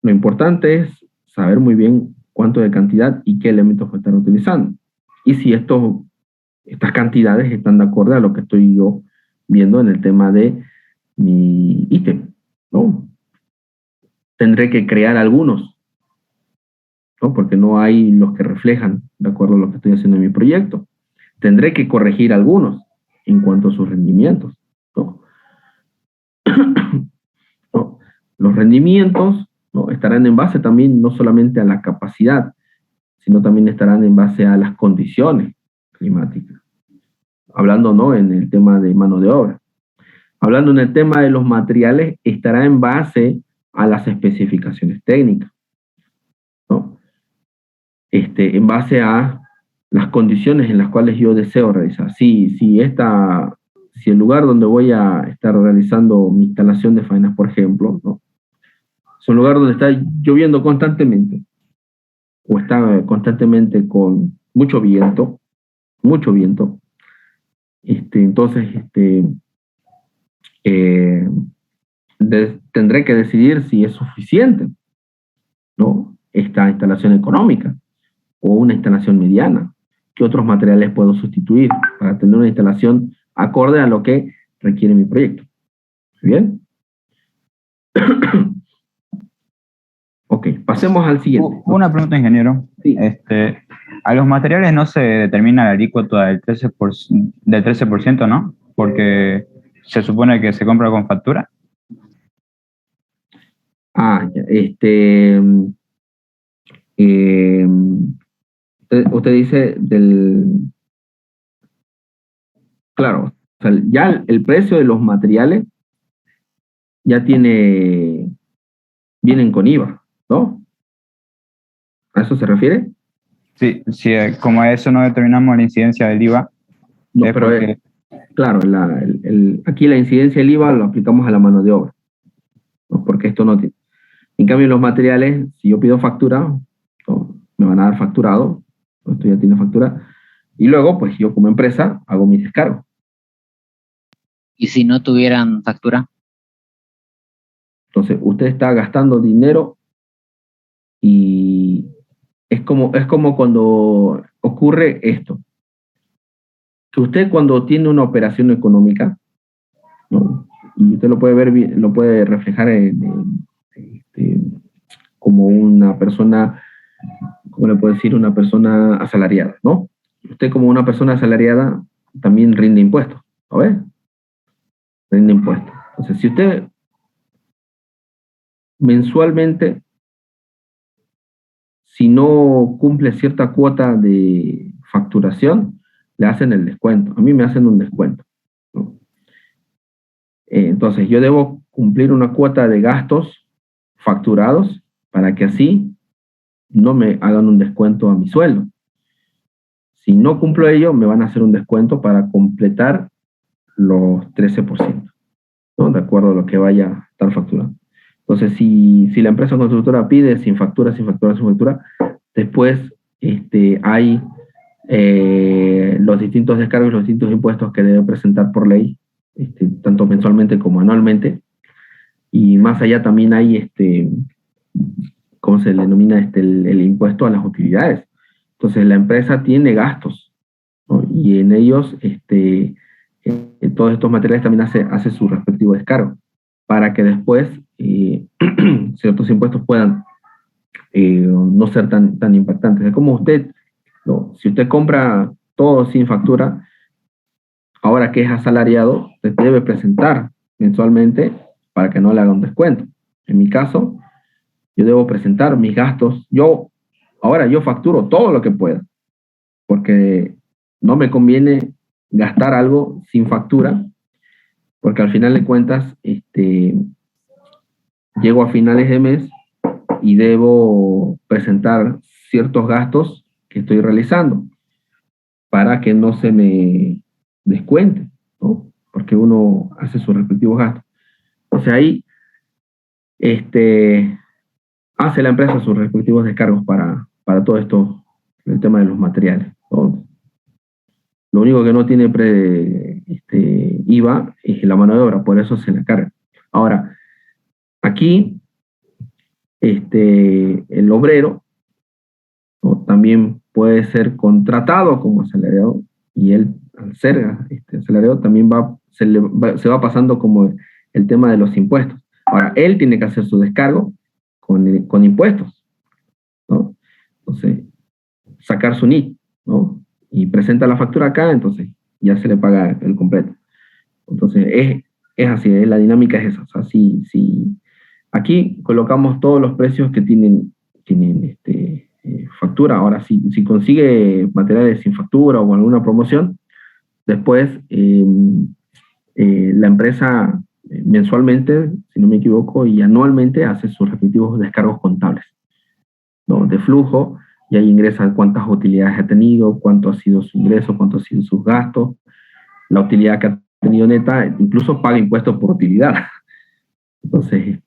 Lo importante es saber muy bien cuánto de cantidad y qué elementos están utilizando. Y si estas cantidades están de acuerdo a lo que estoy yo viendo en el tema de mi ítem, ¿no? Tendré que crear algunos, ¿no? Porque no hay los que reflejan de acuerdo a lo que estoy haciendo en mi proyecto. Tendré que corregir algunos en cuanto a sus rendimientos, ¿no? ¿No? Los rendimientos, ¿no? Estarán en base también no solamente a la capacidad, sino también estarán en base a las condiciones climáticas. Hablando, ¿no?, en el tema de mano de obra. Hablando en el tema de los materiales, estará en base a las especificaciones técnicas, ¿no? En base a las condiciones en las cuales yo deseo realizar. Si el lugar donde voy a estar realizando mi instalación de faenas, por ejemplo, ¿no?, es un lugar donde está lloviendo constantemente, o está constantemente con mucho viento, entonces tendré que decidir si es suficiente, ¿no?, esta instalación económica o una instalación mediana. ¿Qué otros materiales puedo sustituir para tener una instalación acorde a lo que requiere mi proyecto? ¿Bien? Ok, pasemos al siguiente. Una pregunta, ingeniero. Sí. A los materiales no se determina la alícuota del 13%, ¿no? Porque se supone que se compra con factura. Ya, usted dice claro, o sea, ya el precio de los materiales ya vienen con IVA, ¿no? ¿A eso se refiere? Sí, como a eso no determinamos la incidencia del IVA. No, pero claro, aquí la incidencia del IVA lo aplicamos a la mano de obra, ¿no? Porque esto no tiene. En cambio, en los materiales, si yo pido factura, ¿no?, me van a dar facturado, esto ya tiene factura, y luego, pues yo como empresa hago mi descargo. ¿Y si no tuvieran factura? Entonces, usted está gastando dinero y es como cuando ocurre esto. Que usted cuando tiene una operación económica, ¿no?, y usted lo puede ver, lo puede reflejar como una persona, ¿cómo le puedo decir? Una persona asalariada, ¿no? Usted como una persona asalariada también rinde impuestos, ¿no ve? Rinde impuestos. Entonces, si usted mensualmente, si no cumple cierta cuota de facturación, le hacen el descuento. A mí me hacen un descuento, ¿no? Entonces, yo debo cumplir una cuota de gastos facturados para que así no me hagan un descuento a mi sueldo. Si no cumplo ello, me van a hacer un descuento para completar los 13%, ¿no?, de acuerdo a lo que vaya a estar facturando. Entonces, si la empresa constructora pide sin factura, después hay los distintos descargos, los distintos impuestos que debe presentar por ley, tanto mensualmente como anualmente. Y más allá también hay, ¿cómo se le denomina? El impuesto a las utilidades. Entonces, la empresa tiene gastos, ¿no?, y en ellos, todos estos materiales también hace su respectivo descargo, para que después ciertos impuestos puedan no ser tan impactantes. Es como usted, ¿no?, si usted compra todo sin factura, ahora que es asalariado, usted debe presentar mensualmente para que no le haga un descuento. En mi caso, yo debo presentar mis gastos. Ahora yo facturo todo lo que pueda, porque no me conviene gastar algo sin factura, porque al final de cuentas, llego a finales de mes y debo presentar ciertos gastos que estoy realizando para que no se me descuente, ¿no?, porque uno hace sus respectivos gastos. O sea, ahí hace la empresa sus respectivos descargos para todo esto, el tema de los materiales, ¿no? Lo único que no tiene IVA es la mano de obra, por eso se la carga. Ahora, aquí, el obrero, ¿no?, también puede ser contratado como asalariado, y él, al ser asalariado, también se va pasando como el tema de los impuestos. Ahora, él tiene que hacer su descargo con impuestos, ¿no? Entonces, sacar su NIT, ¿no? Y presenta la factura acá, entonces ya se le paga el completo. Entonces, es así, la dinámica es esa. O sea, si aquí colocamos todos los precios que tienen factura. Ahora, si consigue materiales sin factura o alguna promoción, después la empresa mensualmente, si no me equivoco, y anualmente hace sus respectivos descargos contables, ¿no?, de flujo, y ahí ingresa cuántas utilidades ha tenido, cuánto ha sido su ingreso, cuánto ha sido sus gastos, la utilidad que ha tenido neta, incluso paga impuestos por utilidad. Entonces,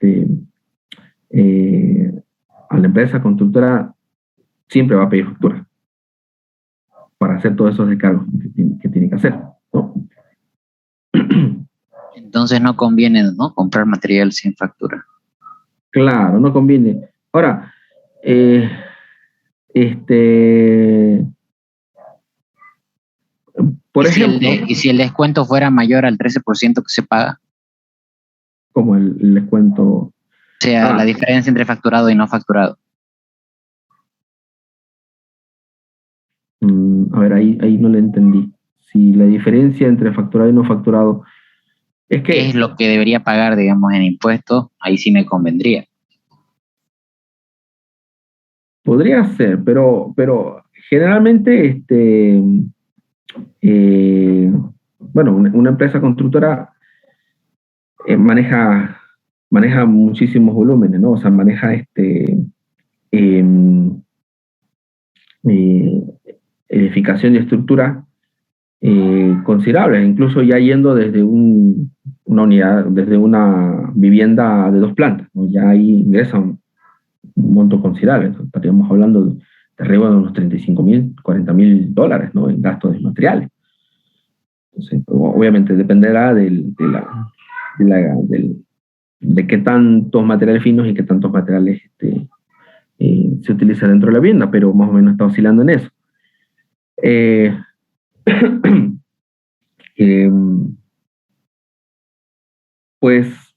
a la empresa constructora siempre va a pedir factura para hacer todos esos descargos que tiene que hacer, ¿no? Entonces no conviene, ¿no?, comprar material sin factura. Claro, no conviene. Ahora, por ejemplo, ¿y si el descuento fuera mayor al 13% que se paga? Como el descuento. O sea, la diferencia entre facturado y no facturado. A ver, ahí no le entendí. Si la diferencia entre facturado y no facturado es que... es lo que debería pagar, digamos, en impuestos, ahí sí me convendría. Podría ser, pero generalmente, bueno, una empresa constructora maneja muchísimos volúmenes, ¿no? O sea, maneja edificación y estructura considerables, incluso ya yendo desde una unidad, desde una vivienda de 2 plantas, ¿no? Ya ahí ingresa un monto considerable. Entonces, estaríamos hablando de arriba de unos $35,000, $40,000, ¿no?, en gastos de materiales. Entonces, obviamente dependerá de qué tantos materiales finos y qué tantos materiales se utiliza dentro de la vivienda, pero más o menos está oscilando en eso. Pues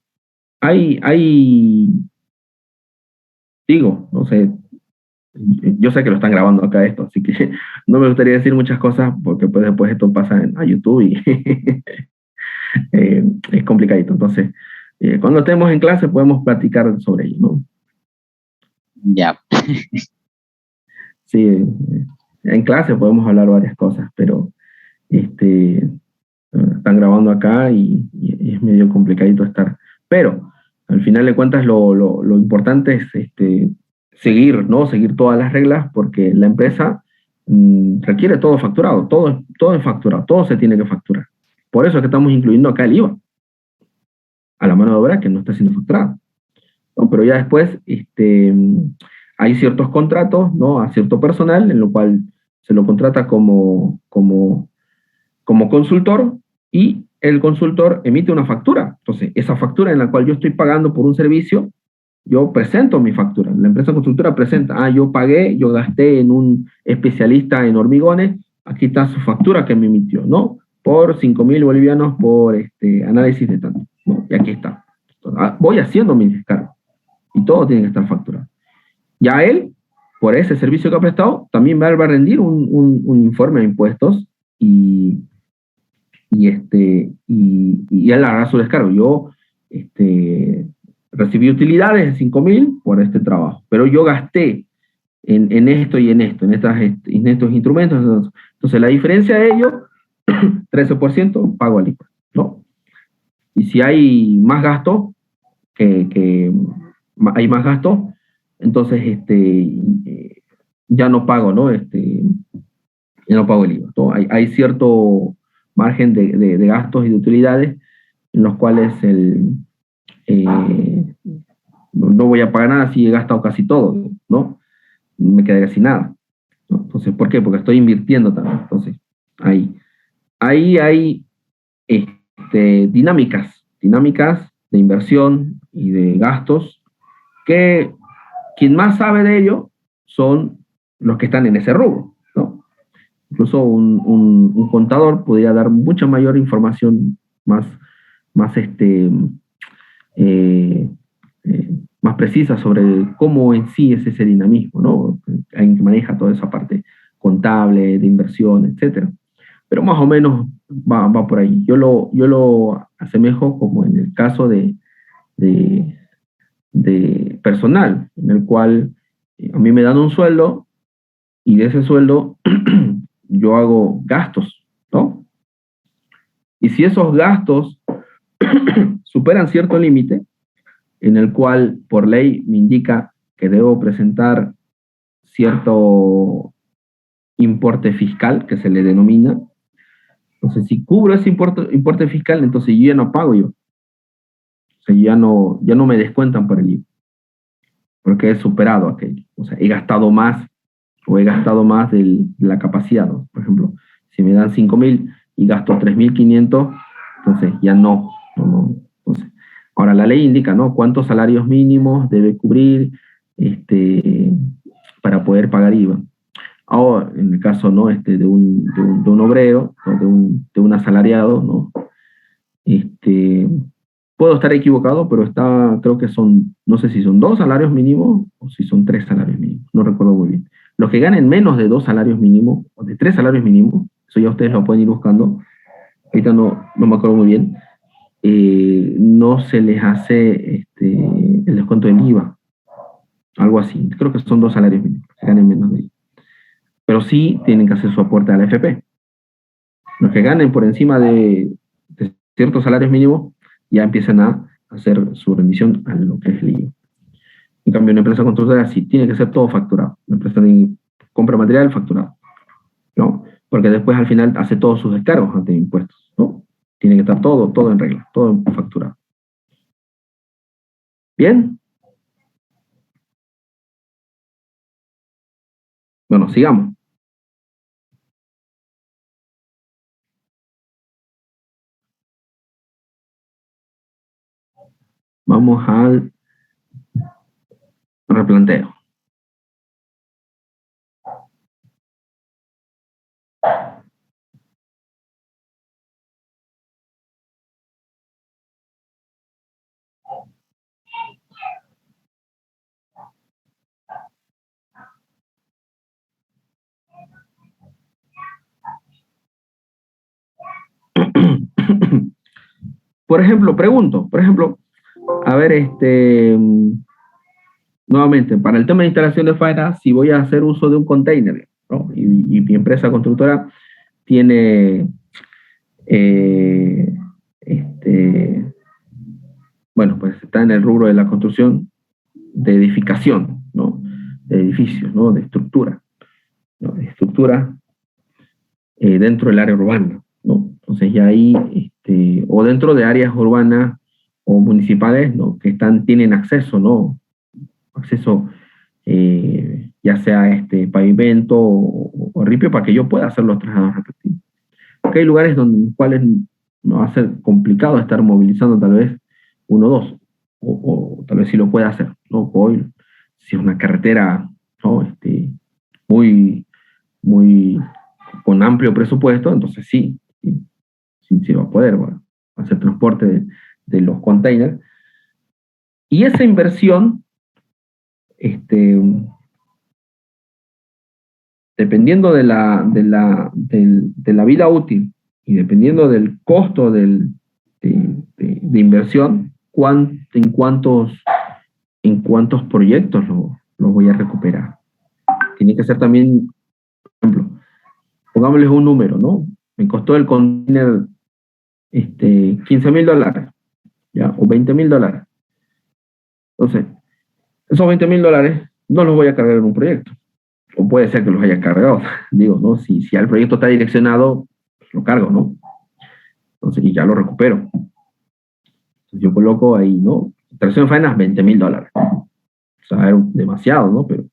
digo, no sé, yo sé que lo están grabando acá esto, así que no me gustaría decir muchas cosas porque pues después esto pasa a YouTube y es complicadito. Entonces, cuando estemos en clase podemos platicar sobre ello, ¿no? Ya. Sí, en clase podemos hablar varias cosas, pero están grabando acá y es medio complicadito estar. Pero al final de cuentas lo importante es seguir, ¿no? Seguir todas las reglas, porque la empresa requiere todo facturado, todo es facturado, todo se tiene que facturar. Por eso es que estamos incluyendo acá el IVA a la mano de obra que no está siendo facturada, ¿no? Pero ya después hay ciertos contratos, ¿no?, a cierto personal, en lo cual se lo contrata como consultor, y el consultor emite una factura. Entonces, esa factura en la cual yo estoy pagando por un servicio, yo presento mi factura. La empresa constructora presenta, yo pagué, yo gasté en un especialista en hormigones, aquí está su factura que me emitió, ¿no?, por 5.000 bolivianos por análisis de tanto, ¿no? Y aquí está. Entonces, voy haciendo mi descargo y todo tiene que estar facturado. Ya él, por ese servicio que ha prestado, también va a rendir un informe de impuestos y él hará su descargo. Yo recibí utilidades de 5.000 por este trabajo, pero yo gasté en esto y en esto, en estos instrumentos. Entonces la diferencia de ello, 13% pago al IVA, ¿no? Y si hay más gasto, hay más gasto, entonces ya no pago, ¿no? Ya no pago el IVA, ¿no? Hay cierto margen de gastos y de utilidades en los cuales no voy a pagar nada si he gastado casi todo, ¿no? Me quedaría sin nada, ¿no? Entonces, ¿por qué? Porque estoy invirtiendo también. Entonces, ahí hay dinámicas de inversión y de gastos que quien más sabe de ello son los que están en ese rubro, ¿no? Incluso un contador podría dar mucha mayor información más más precisa sobre cómo en sí es ese dinamismo, ¿no? Alguien que maneja toda esa parte contable, de inversión, etcétera. Pero más o menos va por ahí. Yo lo asemejo como en el caso de personal, en el cual a mí me dan un sueldo y de ese sueldo yo hago gastos, ¿no? Y si esos gastos superan cierto límite, en el cual por ley me indica que debo presentar cierto importe fiscal, que se le denomina. Entonces, si cubro ese importe fiscal, entonces yo ya no pago yo. O sea, ya no me descuentan por el IVA, porque he superado aquello. O sea, he gastado más o he gastado más de la capacidad, ¿no? Por ejemplo, si me dan 5.000 y gasto 3.500, entonces ya no. Entonces, ahora la ley indica, ¿no?, cuántos salarios mínimos debe cubrir para poder pagar IVA. Ahora, en el caso, ¿no?, de un obrero, ¿no?, de un asalariado, ¿no?, puedo estar equivocado, pero creo que son, no sé si son 2 salarios mínimos o si son 3 salarios mínimos, no recuerdo muy bien. Los que ganen menos de 2 salarios mínimos o de 3 salarios mínimos, eso ya ustedes lo pueden ir buscando, ahorita no me acuerdo muy bien, no se les hace el descuento del IVA, algo así. Creo que son 2 salarios mínimos, que ganen menos de ellos. Pero sí tienen que hacer su aporte a la AFP. Los que ganen por encima de ciertos salarios mínimos ya empiezan a hacer su rendición a lo que es el IVA. En cambio, una empresa constructora sí tiene que ser todo facturado. Una empresa de compra material facturado, ¿no? Porque después al final hace todos sus descargos ante impuestos, ¿no? Tiene que estar todo en regla, todo facturado. ¿Bien? Bueno, sigamos. Vamos al replanteo. Por ejemplo, a ver, nuevamente, para el tema de instalación de faena, si voy a hacer uso de un container, ¿no?, y mi empresa constructora tiene, bueno, pues está en el rubro de la construcción de edificación, ¿no?, de edificios, ¿no?, de estructura, ¿no?, de estructura dentro del área urbana, ¿no? Entonces ya ahí, o dentro de áreas urbanas o municipales, ¿no?, que tienen acceso, ¿no?, acceso ya sea pavimento o ripio, para que yo pueda hacer los traslados respectivos. Porque hay lugares en los cuales no va a ser complicado estar movilizando tal vez 1 o 2, o tal vez sí lo pueda hacer, ¿no? Hoy, si es una carretera, ¿no?, muy con amplio presupuesto, entonces sí va a poder, bueno, hacer transporte de los containers. Y esa inversión, dependiendo de la vida útil y dependiendo del costo de inversión, en cuántos proyectos lo voy a recuperar. Tiene que ser también, por ejemplo, pongámosles un número, ¿no? Me costó el container $15.000, ¿ya? O $20.000. Entonces, esos $20.000 no los voy a cargar en un proyecto. O puede ser que los haya cargado, digo, ¿no? Si el proyecto está direccionado, pues lo cargo, ¿no? Entonces, y ya lo recupero. Entonces, yo coloco ahí, ¿no?, instalación de faenas, $20.000. O sea, es demasiado, ¿no? Pero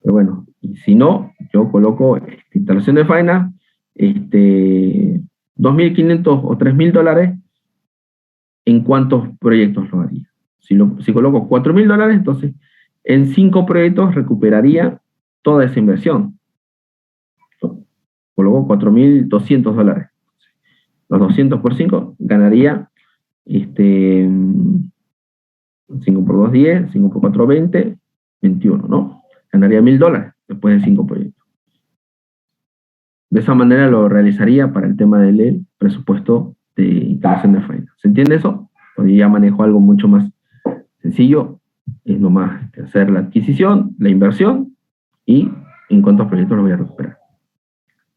bueno, y si no, yo coloco instalación de faena, $2.500 o $3.000, ¿en cuántos proyectos lo haría? Si coloco $4.000, entonces en 5 proyectos recuperaría toda esa inversión. Coloco $4.200. Los 200 por 5 ganaría 5 por 2, 10, 5 por 4, 20, 21, ¿no? Ganaría $1.000 después de 5 proyectos. De esa manera lo realizaría para el tema del presupuesto de instalación de faena. ¿Se entiende eso? Pues ya manejo algo mucho más sencillo. Es nomás hacer la adquisición, la inversión y en cuántos proyectos lo voy a recuperar.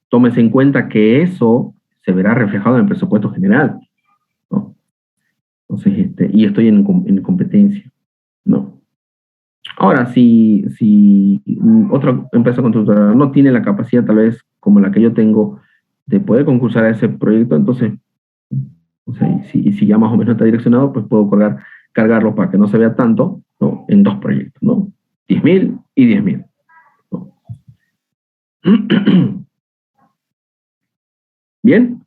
Tómese en cuenta que eso se verá reflejado en el presupuesto general, ¿no? Entonces, y estoy en competencia, ¿no? Ahora, si otra empresa constructora no tiene la capacidad, tal vez como la que yo tengo, de poder concursar a ese proyecto, entonces, o sea, si ya más o menos está direccionado, pues puedo cargarlo para que no se vea tanto, ¿no? En 2 proyectos, ¿no? 10.000 y 10.000, ¿no? ¿Bien?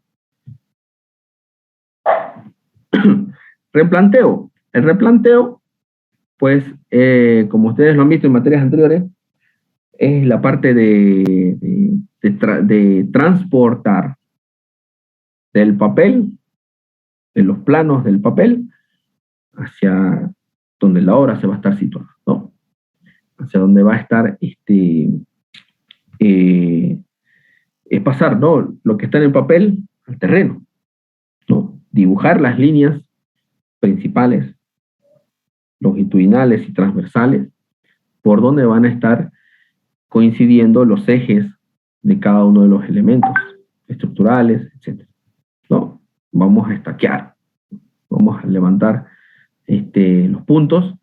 Replanteo. El replanteo, pues, como ustedes lo han visto en materias anteriores, es la parte de transportar del papel, de los planos del papel, hacia donde la obra se va a estar situada, ¿no? Hacia donde va a estar es pasar, ¿no? Lo que está en el papel al terreno, ¿no? Dibujar las líneas principales, longitudinales y transversales, por donde van a estar coincidiendo los ejes de cada uno de los elementos estructurales, etc., ¿no? Vamos a estaquear, vamos a levantar los puntos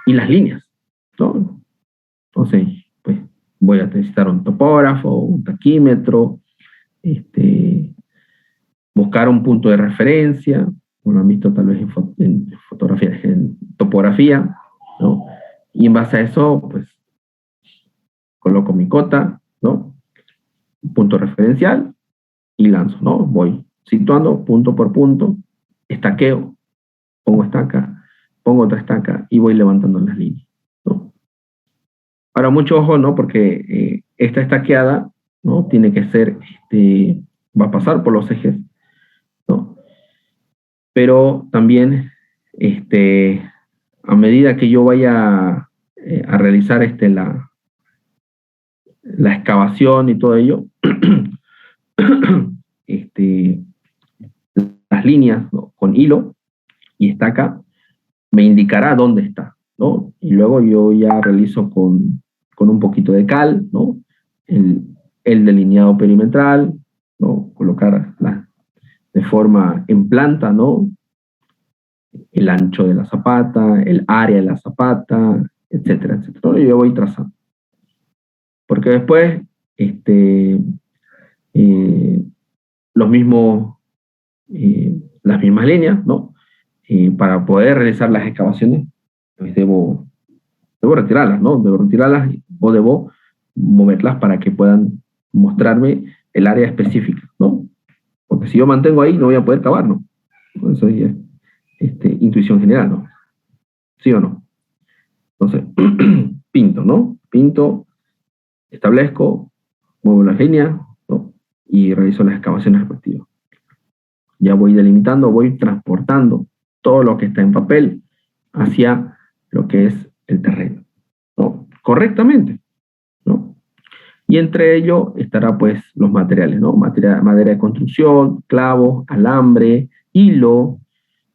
y las líneas, ¿no? Entonces, pues, voy a necesitar un topógrafo, un taquímetro, buscar un punto de referencia, como lo han visto tal vez en fotografía, en topografía, ¿no? Y en base a eso, pues, coloco mi cota, ¿no? Un punto referencial y lanzo, ¿no? Voy situando punto por punto, estaqueo, pongo estaca, pongo otra estaca y voy levantando las líneas, ¿no? Ahora, mucho ojo, ¿no? Porque esta estaqueada, ¿no? Tiene que ser, va a pasar por los ejes, ¿no? Pero también, a medida que yo vaya a realizar la excavación y todo ello, las líneas, ¿no? Con hilo y estaca me indicará dónde está, ¿no? Y luego yo ya realizo con un poquito de cal, ¿no? El delineado perimetral, ¿no? Colocar de forma en planta, ¿no? El ancho de la zapata, el área de la zapata, etcétera, etcétera. Y yo voy trazando. Porque después, las mismas líneas, ¿no? Para poder realizar las excavaciones, pues debo retirarlas, ¿no? Debo retirarlas o debo moverlas para que puedan mostrarme el área específica, ¿no? Porque si yo mantengo ahí, no voy a poder cavar, ¿no? Eso es intuición general, ¿no? ¿Sí o no? Entonces, pinto, ¿no? Pinto, establezco, muevo las líneas, ¿no? Y realizo las excavaciones respectivas. Ya voy delimitando, voy transportando todo lo que está en papel hacia lo que es el terreno, ¿no? Correctamente, ¿no? Y entre ello estará, pues, los materiales, ¿no? Madera de construcción, clavos, alambre, hilo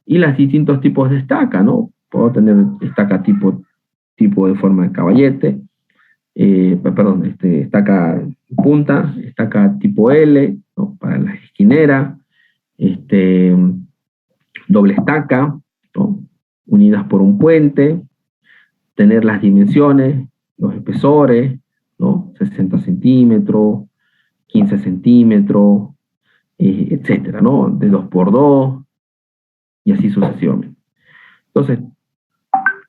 y los distintos tipos de estaca, ¿no? Puedo tener estaca tipo de forma de caballete, estaca punta, estaca tipo L, ¿no? Para las esquineras, doble estaca, ¿no? Unidas por un puente, tener las dimensiones, los espesores, ¿no? 60 centímetros, 15 centímetros, etcétera, ¿no? De 2x2 y así sucesivamente. Entonces,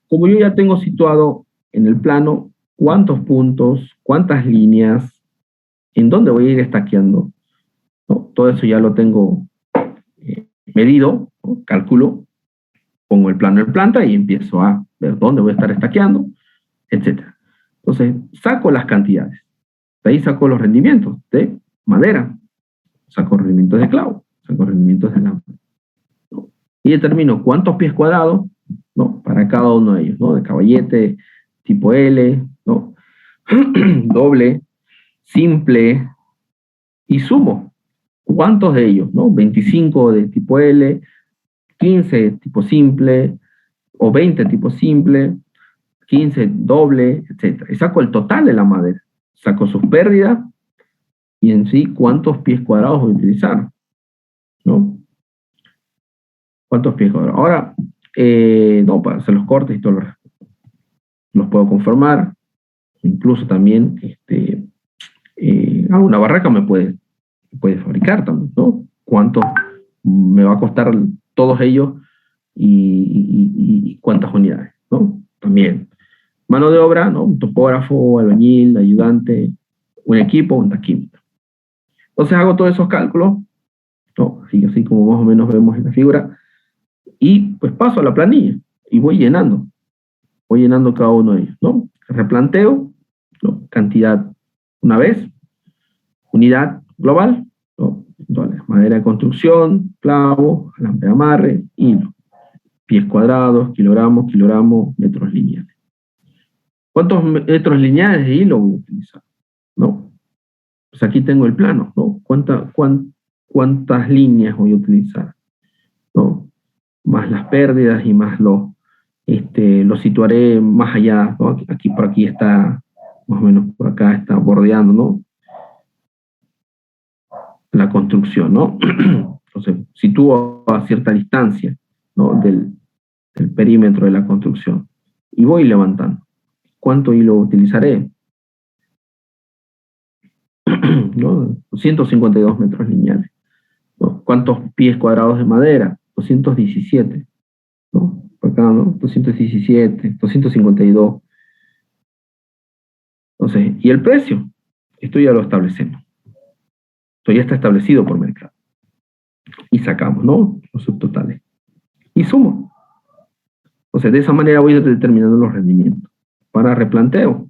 como yo ya tengo situado en el plano cuántos puntos, cuántas líneas, en dónde voy a ir estaqueando, ¿no? Todo eso ya lo tengo medido, ¿no? Calculo, pongo el plano en planta y empiezo a ver dónde voy a estar estaqueando, etc. Entonces, saco las cantidades. De ahí saco los rendimientos de madera, saco rendimientos de clavo, saco rendimientos de lámpara, ¿no? Y determino cuántos pies cuadrados, ¿no? Para cada uno de ellos, ¿no? De caballete, tipo L, ¿no? Doble, simple, y sumo. ¿Cuántos de ellos, no? 25 de tipo L, 15 de tipo simple, o 20 tipo simple, 15 doble, etc. Y saco el total de la madera. Saco sus pérdidas y en sí cuántos pies cuadrados voy a utilizar, ¿no? ¿Cuántos pies cuadrados? Ahora, no, para hacer los cortes y todo los puedo conformar. Incluso también alguna barraca me puede fabricar también, ¿no? ¿Cuánto me va a costar todos ellos y cuántas unidades, ¿no? También. Mano de obra, ¿no? Un topógrafo, albañil, ayudante, un equipo, un taquímetro. Entonces hago todos esos cálculos, ¿no? Así como más o menos vemos en la figura, y pues paso a la planilla y voy llenando cada uno de ellos, ¿no? Replanteo, ¿no? Cantidad una vez, unidad global, ¿no? Entonces, madera de construcción, clavo, alambre de amarre, hilo, pies cuadrados, kilogramos, metros lineales. ¿Cuántos metros lineales de hilo voy a utilizar? ¿No? Pues aquí tengo el plano, ¿no? ¿Cuántas líneas voy a utilizar? ¿No? Más las pérdidas y más lo situaré más allá, ¿no? Aquí por aquí está, más o menos por acá está bordeando, ¿no? La construcción, ¿no? Entonces, sitúo a cierta distancia, ¿no? del perímetro de la construcción y voy levantando. ¿Cuánto hilo utilizaré? ¿No? 252 metros lineales, ¿no? ¿Cuántos pies cuadrados de madera? 217, ¿no? Por acá, ¿no? 217, 252. Entonces, ¿y el precio? Esto ya lo establecemos. Esto ya está establecido por mercado. Y sacamos, ¿no? Los subtotales. Y sumo. Entonces, de esa manera voy determinando los rendimientos. Para replanteo.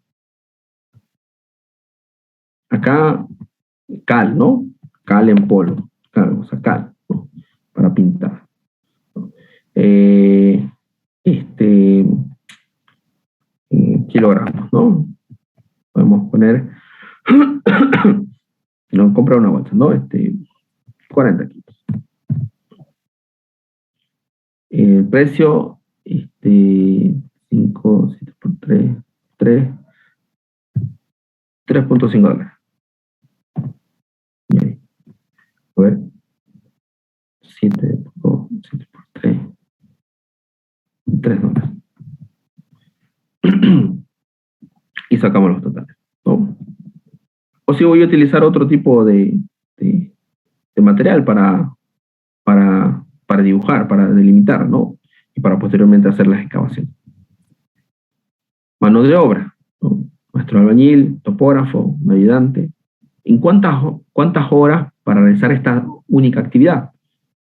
Acá, cal, ¿no? Cal en polvo. Cal, o sea, cal, ¿no? Para pintar. Kilogramos, ¿no? Podemos poner, no, comprar una bolsa, ¿no? 40 kilos. El precio, 5, 7 por 3, 3.5 dólares. Y ahí. A ver. 7 por 3. 3 dólares. Y sacamos los totales, ¿no? O si voy a utilizar otro tipo de material para dibujar, para delimitar, ¿no? Y para posteriormente hacer las excavaciones. Mano de obra, ¿no? Nuestro albañil, topógrafo, un ayudante. ¿En cuántas horas para realizar esta única actividad?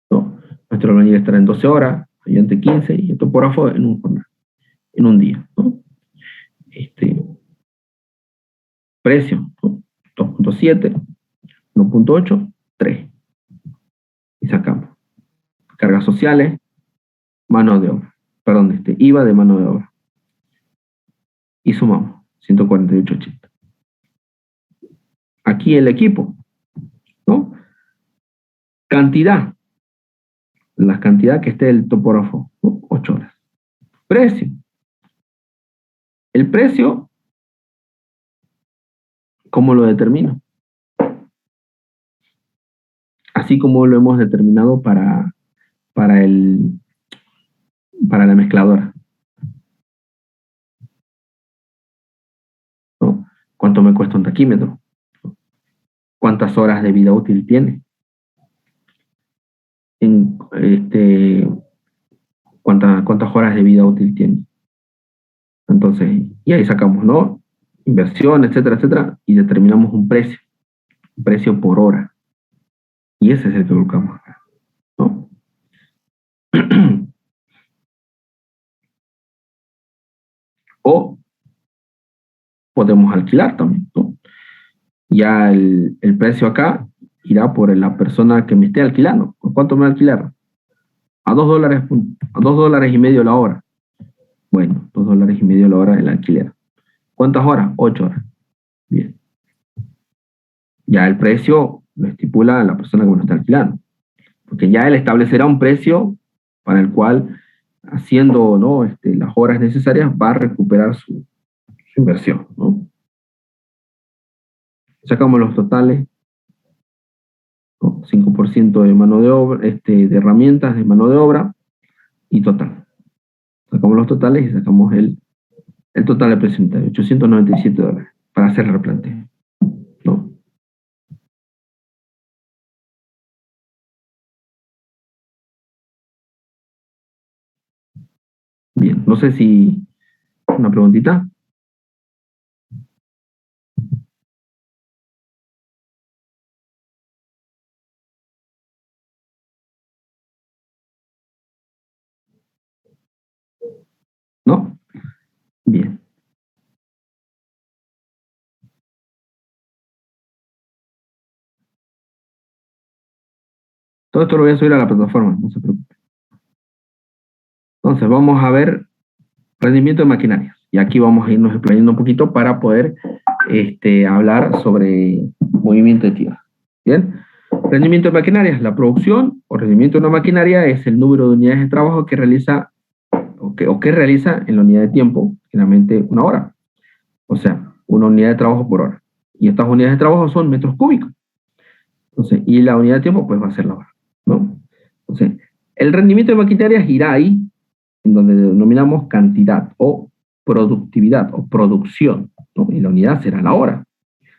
¿No? Nuestro albañil estará en 12 horas, ayudante 15 y el topógrafo en un día, ¿no? Precio, ¿no? 2.7, 1.8, 3. Y sacamos. Cargas sociales, mano de obra. Perdón, IVA de mano de obra. Y sumamos, 148.80. Aquí el equipo, ¿no? Cantidad. La cantidad que esté el topógrafo, ¿no? 8 horas. Precio. El precio, ¿cómo lo determino? Así como lo hemos determinado para la mezcladora, ¿no? ¿Cuánto me cuesta un taquímetro? ¿Cuántas horas de vida útil tiene? cuántas horas de vida útil tiene. Entonces, y ahí sacamos, ¿no? Inversión, etcétera, etcétera, y determinamos un precio por hora. Y ese es el que buscamos acá, ¿no? O podemos alquilar también, ¿no? Ya el precio acá irá por la persona que me esté alquilando. ¿Por cuánto me va a alquilar? A $2.50 la hora. Bueno, $2.50 la hora del alquiler. ¿Cuántas horas? 8 horas. Bien. Ya el precio lo estipula la persona que me lo está alquilando. Porque ya él establecerá un precio para el cual, haciendo, ¿no? Las horas necesarias, va a recuperar su inversión, ¿no? Sacamos los totales, ¿no? 5% de mano de obra, de herramientas de mano de obra y total. Sacamos los totales y sacamos el total de precio unitario, $897 para hacer el replanteo, ¿no? Bien, no sé si una preguntita. ¿No? Bien. Todo esto lo voy a subir a la plataforma, no se preocupe. Entonces, vamos a ver rendimiento de maquinarias. Y aquí vamos a irnos explayando un poquito para poder hablar sobre movimiento de tierra. Bien. Rendimiento de maquinarias. La producción o rendimiento de una maquinaria es el número de unidades de trabajo que realiza o que realiza en la unidad de tiempo, generalmente una hora. O sea, una unidad de trabajo por hora. Y estas unidades de trabajo son metros cúbicos. Entonces, y la unidad de tiempo pues va a ser la hora, ¿no? Entonces, el rendimiento de maquinarias irá ahí, en donde denominamos cantidad o productividad o producción, ¿no? Y la unidad será la hora.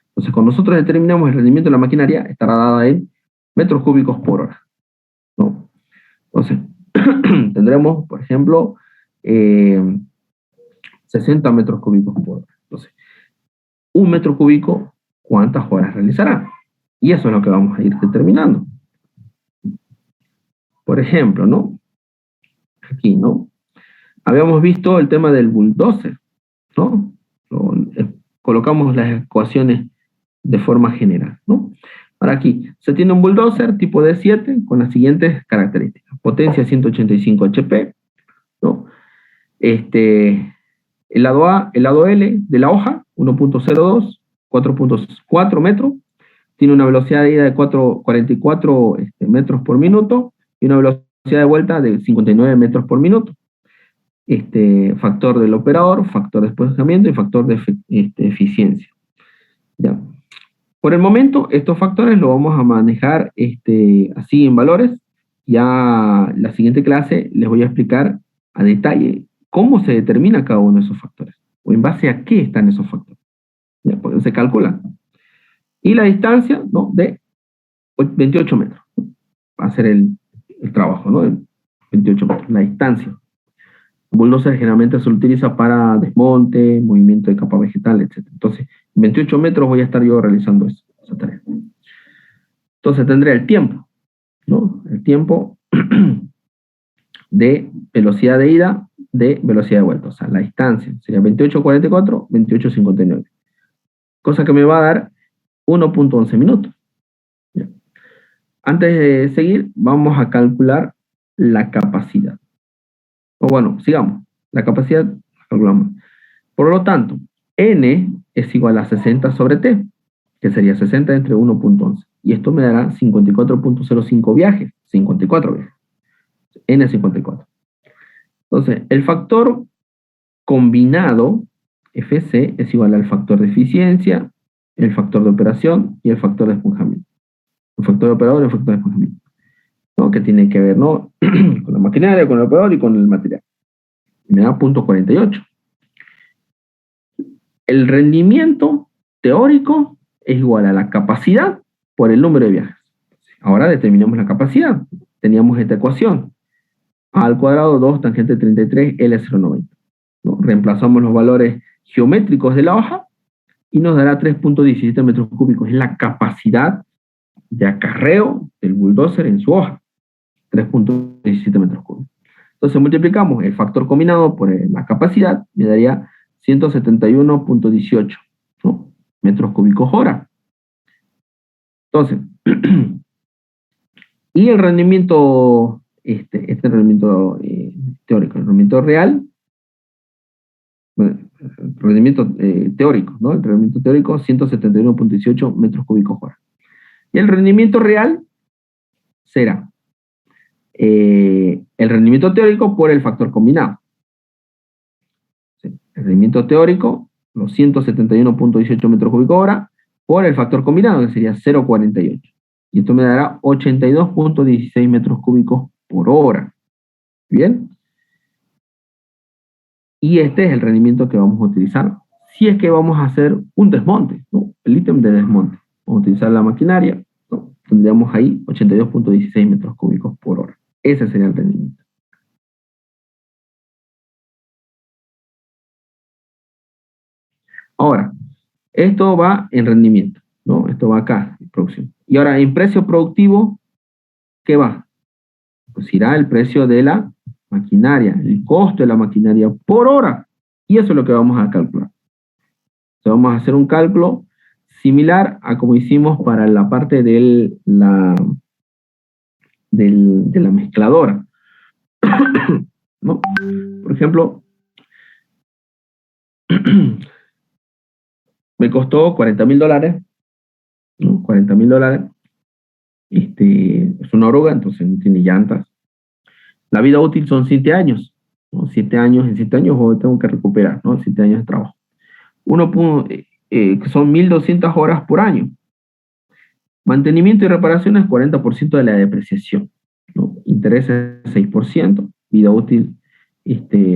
Entonces, cuando nosotros determinamos el rendimiento de la maquinaria, estará dada en metros cúbicos por hora, ¿no? Entonces, tendremos, por ejemplo, 60 metros cúbicos por hora. Entonces, un metro cúbico, ¿cuántas horas realizará? Y eso es lo que vamos a ir determinando. Por ejemplo, ¿no? Aquí, ¿no? Habíamos visto el tema del bulldozer, ¿no? Colocamos las ecuaciones de forma general, ¿no? Ahora aquí, se tiene un bulldozer tipo D7 con las siguientes características. Potencia 185 HP, ¿no? El lado A, el lado L de la hoja, 1.02, 4.4 metros. Tiene una velocidad de ida de 44 metros por minuto y una velocidad de vuelta de 59 metros por minuto. Factor del operador, factor de desplazamiento y factor de eficiencia. ¿Ya? Por el momento, estos factores los vamos a manejar así en valores. Ya la siguiente clase les voy a explicar a detalle cómo se determina cada uno de esos factores, o en base a qué están esos factores. ¿Ya? Pues se calcula. Y la distancia, ¿no? De 28 metros. Va a ser el trabajo, ¿no? De 28 metros, la distancia. El bulldozer generalmente se utiliza para desmonte, movimiento de capa vegetal, etc. Entonces, en 28 metros voy a estar yo realizando esa tarea. Entonces tendré el tiempo, ¿no? El tiempo de velocidad de ida, de velocidad de vuelta. O sea, la distancia sería 28.44, 28.59. Cosa que me va a dar 1.11 minutos. ¿Ya? Antes de seguir, vamos a calcular la capacidad. O bueno, sigamos. La capacidad la calculamos. Por lo tanto, N es igual a 60 sobre T, que sería 60 entre 1.11. Y esto me dará 54.05 viajes. 54 viajes. N es 54. Entonces, el factor combinado, FC, es igual al factor de eficiencia, el factor de operación y el factor de esponjamiento. El factor de operador y el factor de esponjamiento, ¿no? Que tiene que ver, ¿no? Con la maquinaria, con el operador y con el material. Y me da 0.48. El rendimiento teórico es igual a la capacidad por el número de viajes. Ahora determinamos la capacidad. Teníamos esta ecuación. A al cuadrado 2 tangente 33 L090. ¿No? Reemplazamos los valores geométricos de la hoja y nos dará 3.17 metros cúbicos. Es la capacidad de acarreo del bulldozer en su hoja. 3.17 metros cúbicos. Entonces multiplicamos el factor combinado por la capacidad, me daría 171.18, ¿no? metros cúbicos hora. Entonces, y el rendimiento, este rendimiento teórico, el rendimiento real, bueno, el rendimiento teórico, ¿no? El rendimiento teórico, 171.18 metros cúbicos hora. Y el rendimiento real será el rendimiento teórico por el factor combinado. ¿Sí? El rendimiento teórico, los 171.18 metros cúbicos hora, por el factor combinado, que sería 0.48. Y esto me dará 82.16 metros cúbicos por hora. ¿Bien? Y este es el rendimiento que vamos a utilizar si es que vamos a hacer un desmonte, ¿no? El ítem de desmonte. Vamos a utilizar la maquinaria, ¿no? Tendríamos ahí 82.16 metros cúbicos por hora. Ese sería el rendimiento. Ahora, esto va en rendimiento, ¿no? Esto va acá, en producción. Y ahora, en precio productivo, ¿qué va? Pues irá el precio de la maquinaria, el costo de la maquinaria por hora. Y eso es lo que vamos a calcular. Entonces vamos a hacer un cálculo similar a como hicimos para la parte de la mezcladora. ¿No? Por ejemplo, me costó $40.000, ¿no? $40.000. Es una oruga, entonces no tiene llantas. La vida útil son 7 años, ¿no? 7 años, en 7 años tengo que recuperar, ¿no? 7 años de trabajo. Son 1.200 horas por año. Mantenimiento y reparaciones, 40% de la depreciación, ¿no? Intereses, 6%. Vida útil,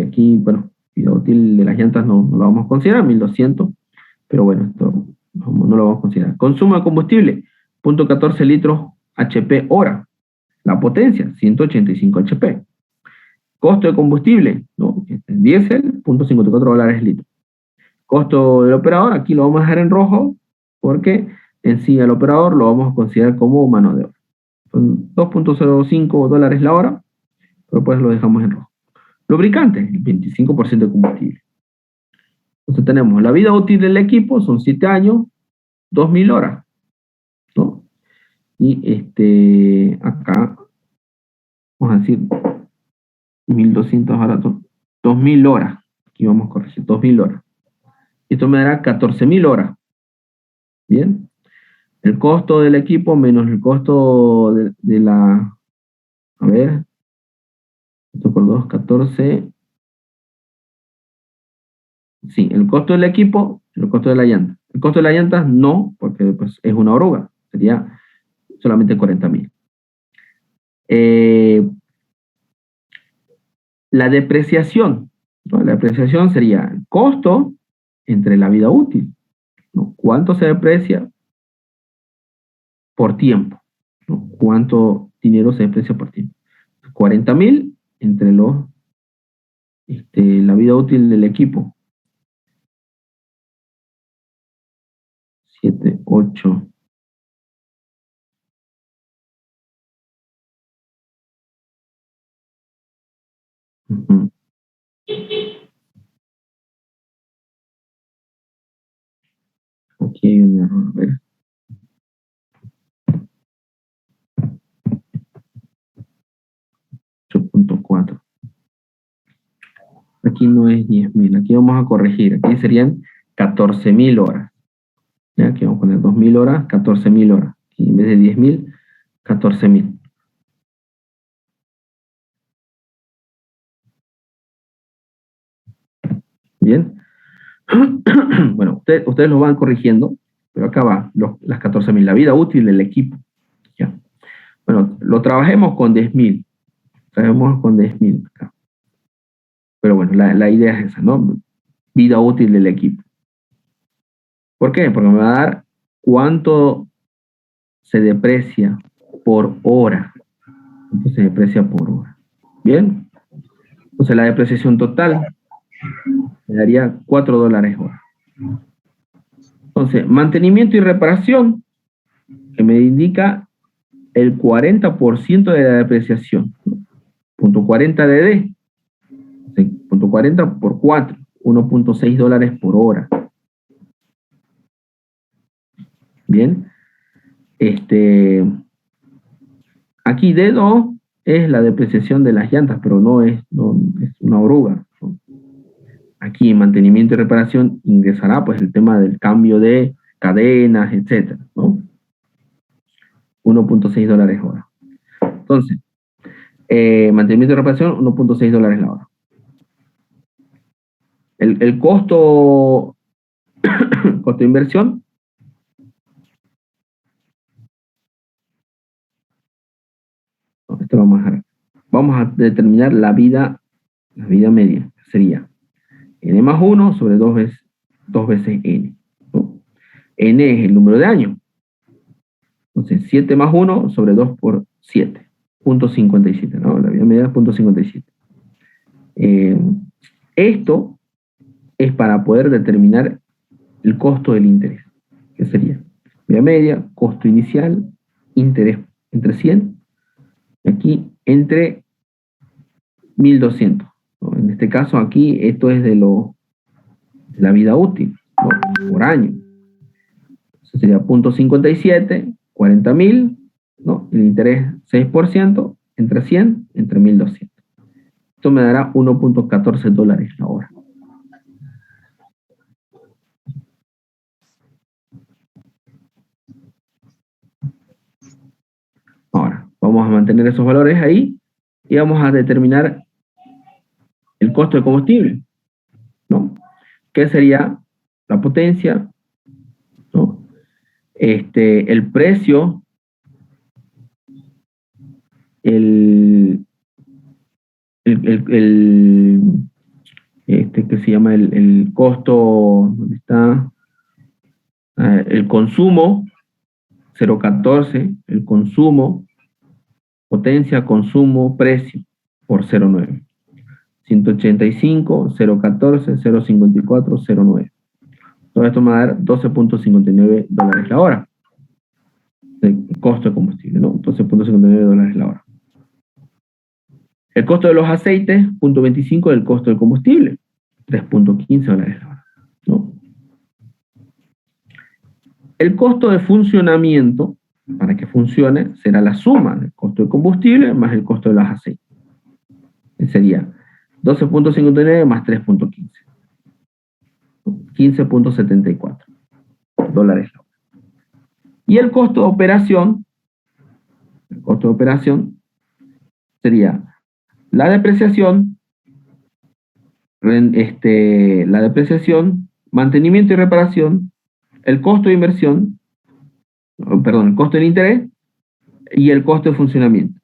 aquí, bueno, vida útil de las llantas no lo vamos a considerar, 1.200, pero bueno, esto no lo vamos a considerar. Consumo de combustible, 0.14 litros HP hora. La potencia, 185 HP. Costo de combustible, ¿no? Diésel, $0.54 el litro. Costo del operador, aquí lo vamos a dejar en rojo, porque en sí el operador lo vamos a considerar como mano de obra. Son $2.05 la hora, pero pues lo dejamos en rojo. Lubricante, el 25% de combustible. Entonces tenemos la vida útil del equipo, son 7 años, 2.000 horas, ¿no? Y acá, vamos a decir, 1.200 horas, 2.000 horas. Aquí vamos a corregir, 2.000 horas. Esto me dará 14.000 horas. Bien. El costo del equipo menos el costo de la... A ver. Esto por 2, 14. Sí, el costo del equipo, el costo de la llanta. El costo de la llanta no, porque pues, es una oruga. Sería solamente 40.000. La depreciación, ¿no? La depreciación sería el costo entre la vida útil, ¿no? ¿Cuánto se deprecia por tiempo? ¿No? ¿Cuánto dinero se deprecia por tiempo? 40.000 entre la vida útil del equipo. 7, 8. Aquí hay un error, a ver. Aquí no es 10.000, aquí vamos a corregir, aquí serían 14.000 horas. ¿Ya? Aquí vamos a poner 2.000 horas, 14.000 horas. Y en vez de 10.000, 14.000. Bien. Bueno, ustedes lo van corrigiendo, pero acá va las 14.000, la vida útil del equipo. ¿Ya? Bueno, lo trabajemos con 10.000. Trabajemos con 10.000 acá. Pero bueno, la idea es esa, ¿no? Vida útil del equipo. ¿Por qué? Porque me va a dar cuánto se deprecia por hora. ¿Cuánto se deprecia por hora? ¿Bien? Entonces la depreciación total me daría $4 hora. Entonces, mantenimiento y reparación, que me indica el 40% de la depreciación. Punto 40 de D. Punto 40 por 4, $1.6 por hora. Bien. Aquí D2 es la depreciación de las llantas, pero no es una oruga, ¿no? Aquí en mantenimiento y reparación ingresará pues el tema del cambio de cadenas, etcétera, ¿no? $1.6 hora. Entonces, mantenimiento y reparación, $1.6 la hora. El costo, costo de inversión, no, esto vamos a determinar la vida media, sería n más 1 sobre 2 veces n, ¿no? N es el número de años. Entonces, 7 más 1 sobre 2 por 7, .57, ¿no? La vida media es .57. Esto es para poder determinar el costo del interés, que sería vida media, costo inicial, interés entre 100, y aquí entre 1200, ¿no? En este caso aquí esto es de la vida útil, ¿no? Por año. Eso sería .57, 40.000, ¿no? El interés 6%, entre 100, entre 1200. Esto me dará $1.14 la hora. Ahora, vamos a mantener esos valores ahí y vamos a determinar el costo de combustible, ¿no? ¿Qué sería la potencia, ¿no? El precio, que se llama el costo, ¿dónde está? El consumo, 0.14, el consumo, potencia, consumo, precio, por 0.9. 185, 0.14, 0.54, 0.9. Todo esto me va a dar $12.59 la hora. El costo de combustible, ¿no? $12.59 la hora. El costo de los aceites, 0.25 del costo del combustible, $3.15 la hora, ¿no? El costo de funcionamiento, para que funcione, será la suma del costo de combustible más el costo de los aceites. Sería 12.59 más 3.15. $15.74 la hora. Y el costo de operación sería la depreciación, mantenimiento y reparación, el costo de inversión, perdón, el costo del interés y el costo de funcionamiento.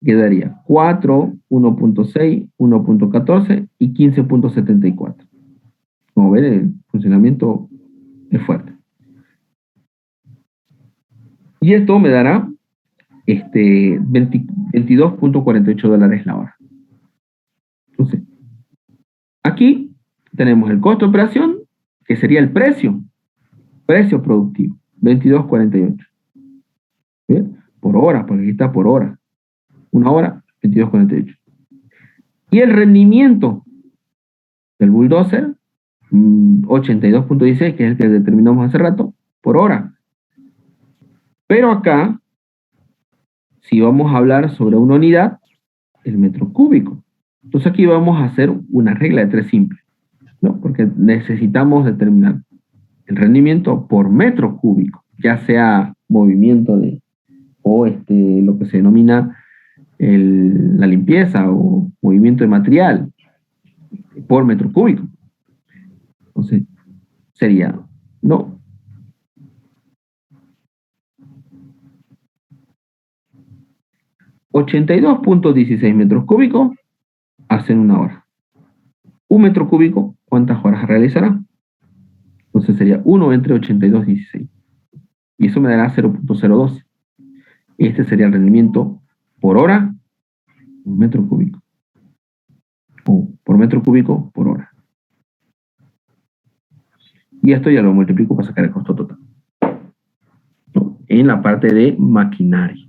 Quedaría 4, 1.6, 1.14 y 15.74. Como ven, el funcionamiento es fuerte. Y esto me dará $22.48 la hora. Entonces, aquí tenemos el costo de operación, que sería el precio productivo, 22.48. ¿Bien? Por hora, porque aquí está por hora. Una hora, 22.48. Y el rendimiento del bulldozer, 82.16, que es el que determinamos hace rato, por hora. Pero acá, si vamos a hablar sobre una unidad, el metro cúbico. Entonces aquí vamos a hacer una regla de 3 simple, ¿no? Porque necesitamos determinar el rendimiento por metro cúbico, ya sea movimiento o lo que se denomina la limpieza o movimiento de material por metro cúbico. Entonces sería, ¿no? 82.16 metros cúbicos hacen una hora. Un metro cúbico, ¿cuántas horas realizará? Entonces sería 1 entre 82.16. Y eso me dará 0.012. Este sería el rendimiento por hora, un metro cúbico. o por metro cúbico por hora. Y esto ya lo multiplico para sacar el costo total, ¿no? En la parte de maquinaria.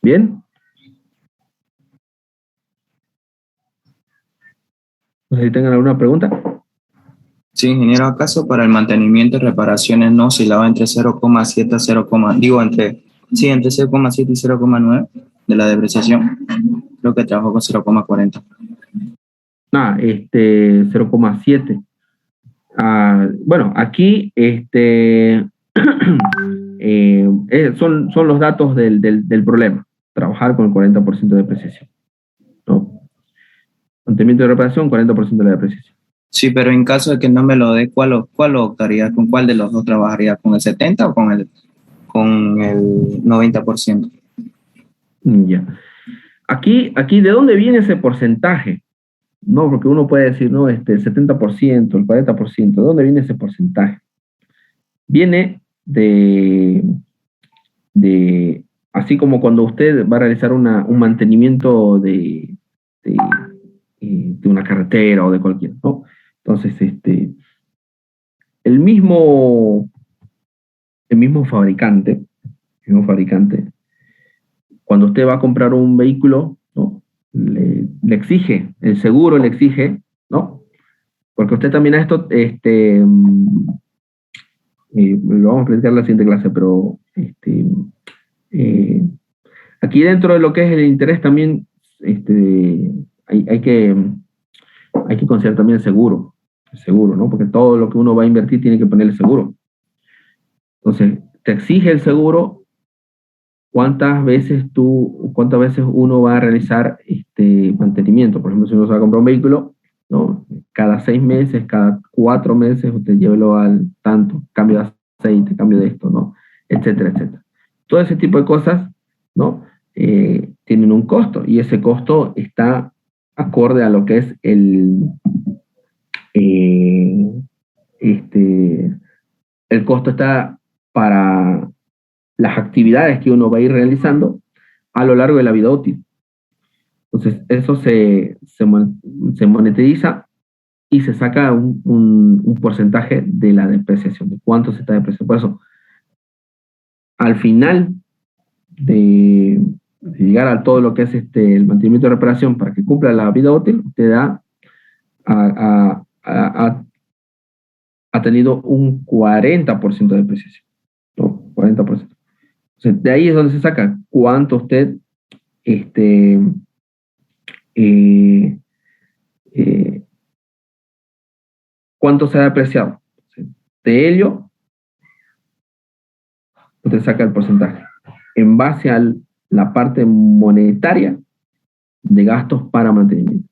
¿Bien? No sé si tengan alguna pregunta. Sí, ingeniero, ¿acaso para el mantenimiento y reparaciones no oscilaba entre 0,7 a 0, entre 0,7 y 0,9 de la depreciación? Creo que trabajó con 0,40. 0,7. Bueno, aquí son los datos del problema. Trabajar con el 40% de depreciación, ¿no? Mantenimiento de reparación, 40% de la depreciación. Sí, pero en caso de que no me lo dé, ¿cuál lo optaría? ¿Con cuál de los dos trabajaría? ¿Con el 70 o con el 90%? Ya. Aquí, ¿de dónde viene ese porcentaje? No, porque uno puede decir, no, el 70%, el 40%, ¿de dónde viene ese porcentaje? Viene así como cuando usted va a realizar un mantenimiento de una carretera o de cualquier, ¿no? Entonces, el mismo fabricante, cuando usted va a comprar un vehículo, ¿no? Le exige, el seguro le exige, ¿no? Porque usted también a esto, lo vamos a platicar en la siguiente clase, pero aquí dentro de lo que es el interés también hay que considerar también el seguro, ¿no? Porque todo lo que uno va a invertir tiene que ponerle seguro. Entonces, te exige el seguro cuántas veces uno va a realizar mantenimiento. Por ejemplo, si uno se va a comprar un vehículo, ¿no? Cada 6 meses, cada 4 meses, usted llévelo al tanto, cambio de aceite, cambio de esto, ¿no? Etcétera, etcétera. Todo ese tipo de cosas, ¿no? Tienen un costo, y ese costo está acorde a lo que es el costo está para las actividades que uno va a ir realizando a lo largo de la vida útil. Entonces, eso se monetiza y se saca un porcentaje de la depreciación, de cuánto se está depreciando. Por eso, al final de llegar a todo lo que es el mantenimiento de reparación para que cumpla la vida útil, te da ha tenido un 40% de depreciación, ¿no? 40%. Entonces, de ahí es donde se saca cuánto usted cuánto se ha depreciado. De ello, usted saca el porcentaje en base a la parte monetaria de gastos para mantenimiento.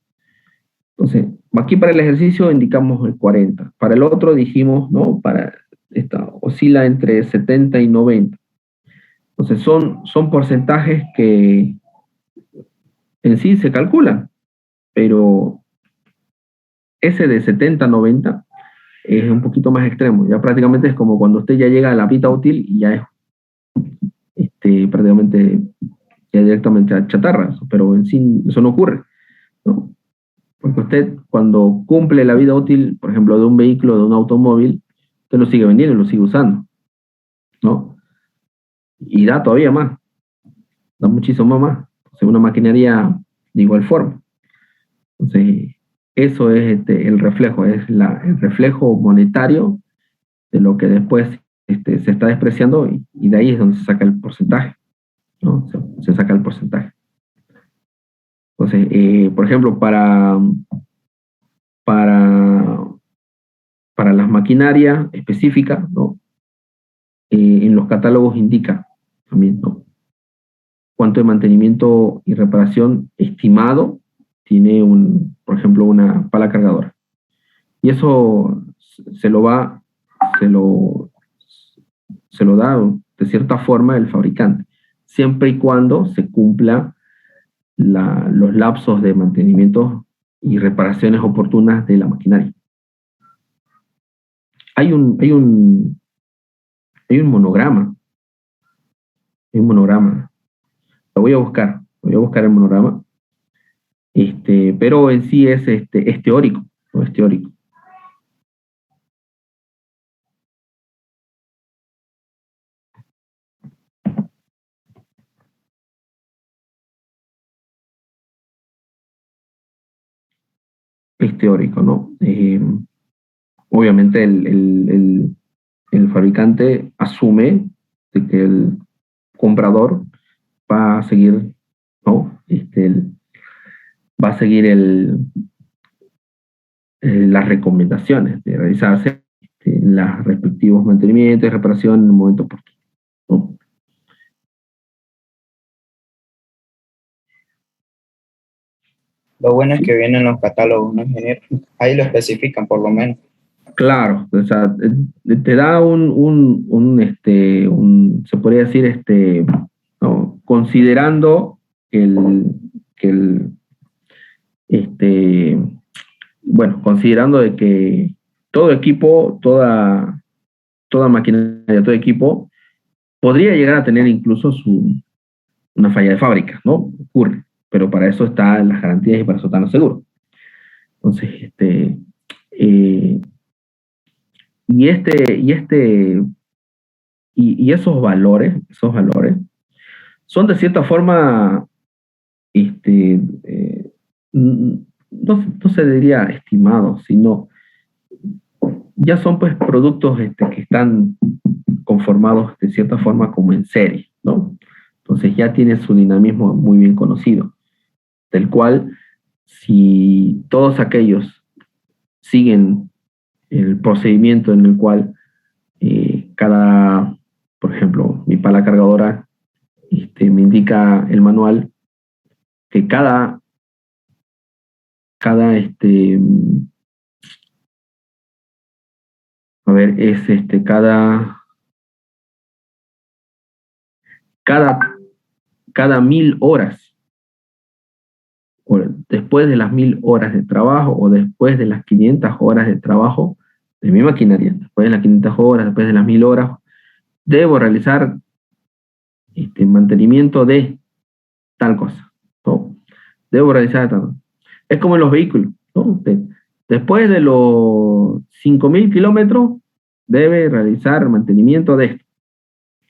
Entonces, aquí para el ejercicio indicamos el 40. Para el otro dijimos, ¿no? Oscila entre 70 y 90. Entonces, son porcentajes que en sí se calculan, pero ese de 70 a 90 es un poquito más extremo. Ya prácticamente es como cuando usted ya llega a la vida útil y ya es prácticamente ya directamente a chatarra, pero en sí eso no ocurre, ¿no? Porque usted cuando cumple la vida útil, por ejemplo, de un vehículo, de un automóvil, usted lo sigue vendiendo y lo sigue usando, ¿no? Y da todavía más, da muchísimo más. O sea, una maquinaria de igual forma. Entonces, eso es el reflejo, es el reflejo monetario de lo que después se está despreciando, y de ahí es donde se saca el porcentaje, ¿no? Se saca el porcentaje. Entonces, por ejemplo, para las maquinarias específicas, ¿no? En los catálogos indica también, ¿no? Cuánto de mantenimiento y reparación estimado tiene por ejemplo, una pala cargadora. Y eso se lo da de cierta forma el fabricante, siempre y cuando se cumpla los lapsos de mantenimiento y reparaciones oportunas de la maquinaria. Hay un monograma hay un monograma. Lo voy a buscar el monograma. Pero en sí es teórico, ¿no? Es teórico. Es teórico, ¿no? Obviamente el fabricante asume de que el comprador va a seguir, ¿no? Va a seguir las recomendaciones de realizarse los respectivos mantenimientos y reparación en el momento oportuno, ¿no? Lo bueno es que vienen los catálogos, ¿no, ingeniero? Ahí lo especifican por lo menos. Claro, o sea, te da se podría decir, ¿no? Considerando considerando de que todo equipo, toda maquinaria, todo equipo, podría llegar a tener incluso una falla de fábrica, ¿no? Ocurre, pero para eso están las garantías y para eso están los seguros. Entonces, esos valores son de cierta forma, no se diría estimados, sino ya son pues productos que están conformados de cierta forma como en serie, ¿no? Entonces ya tiene su dinamismo muy bien conocido, del cual si todos aquellos siguen el procedimiento en el cual por ejemplo, mi pala cargadora me indica el manual que cada cada 1000 horas, o después de las 1000 horas de trabajo, o después de las 500 horas de trabajo de mi maquinaria, después de las 500 horas, después de las 1000 horas, debo realizar mantenimiento de tal cosa, ¿no? Debo realizar tal cosa. Es como en los vehículos, ¿no? Después de los 5000 kilómetros, debe realizar mantenimiento de esto,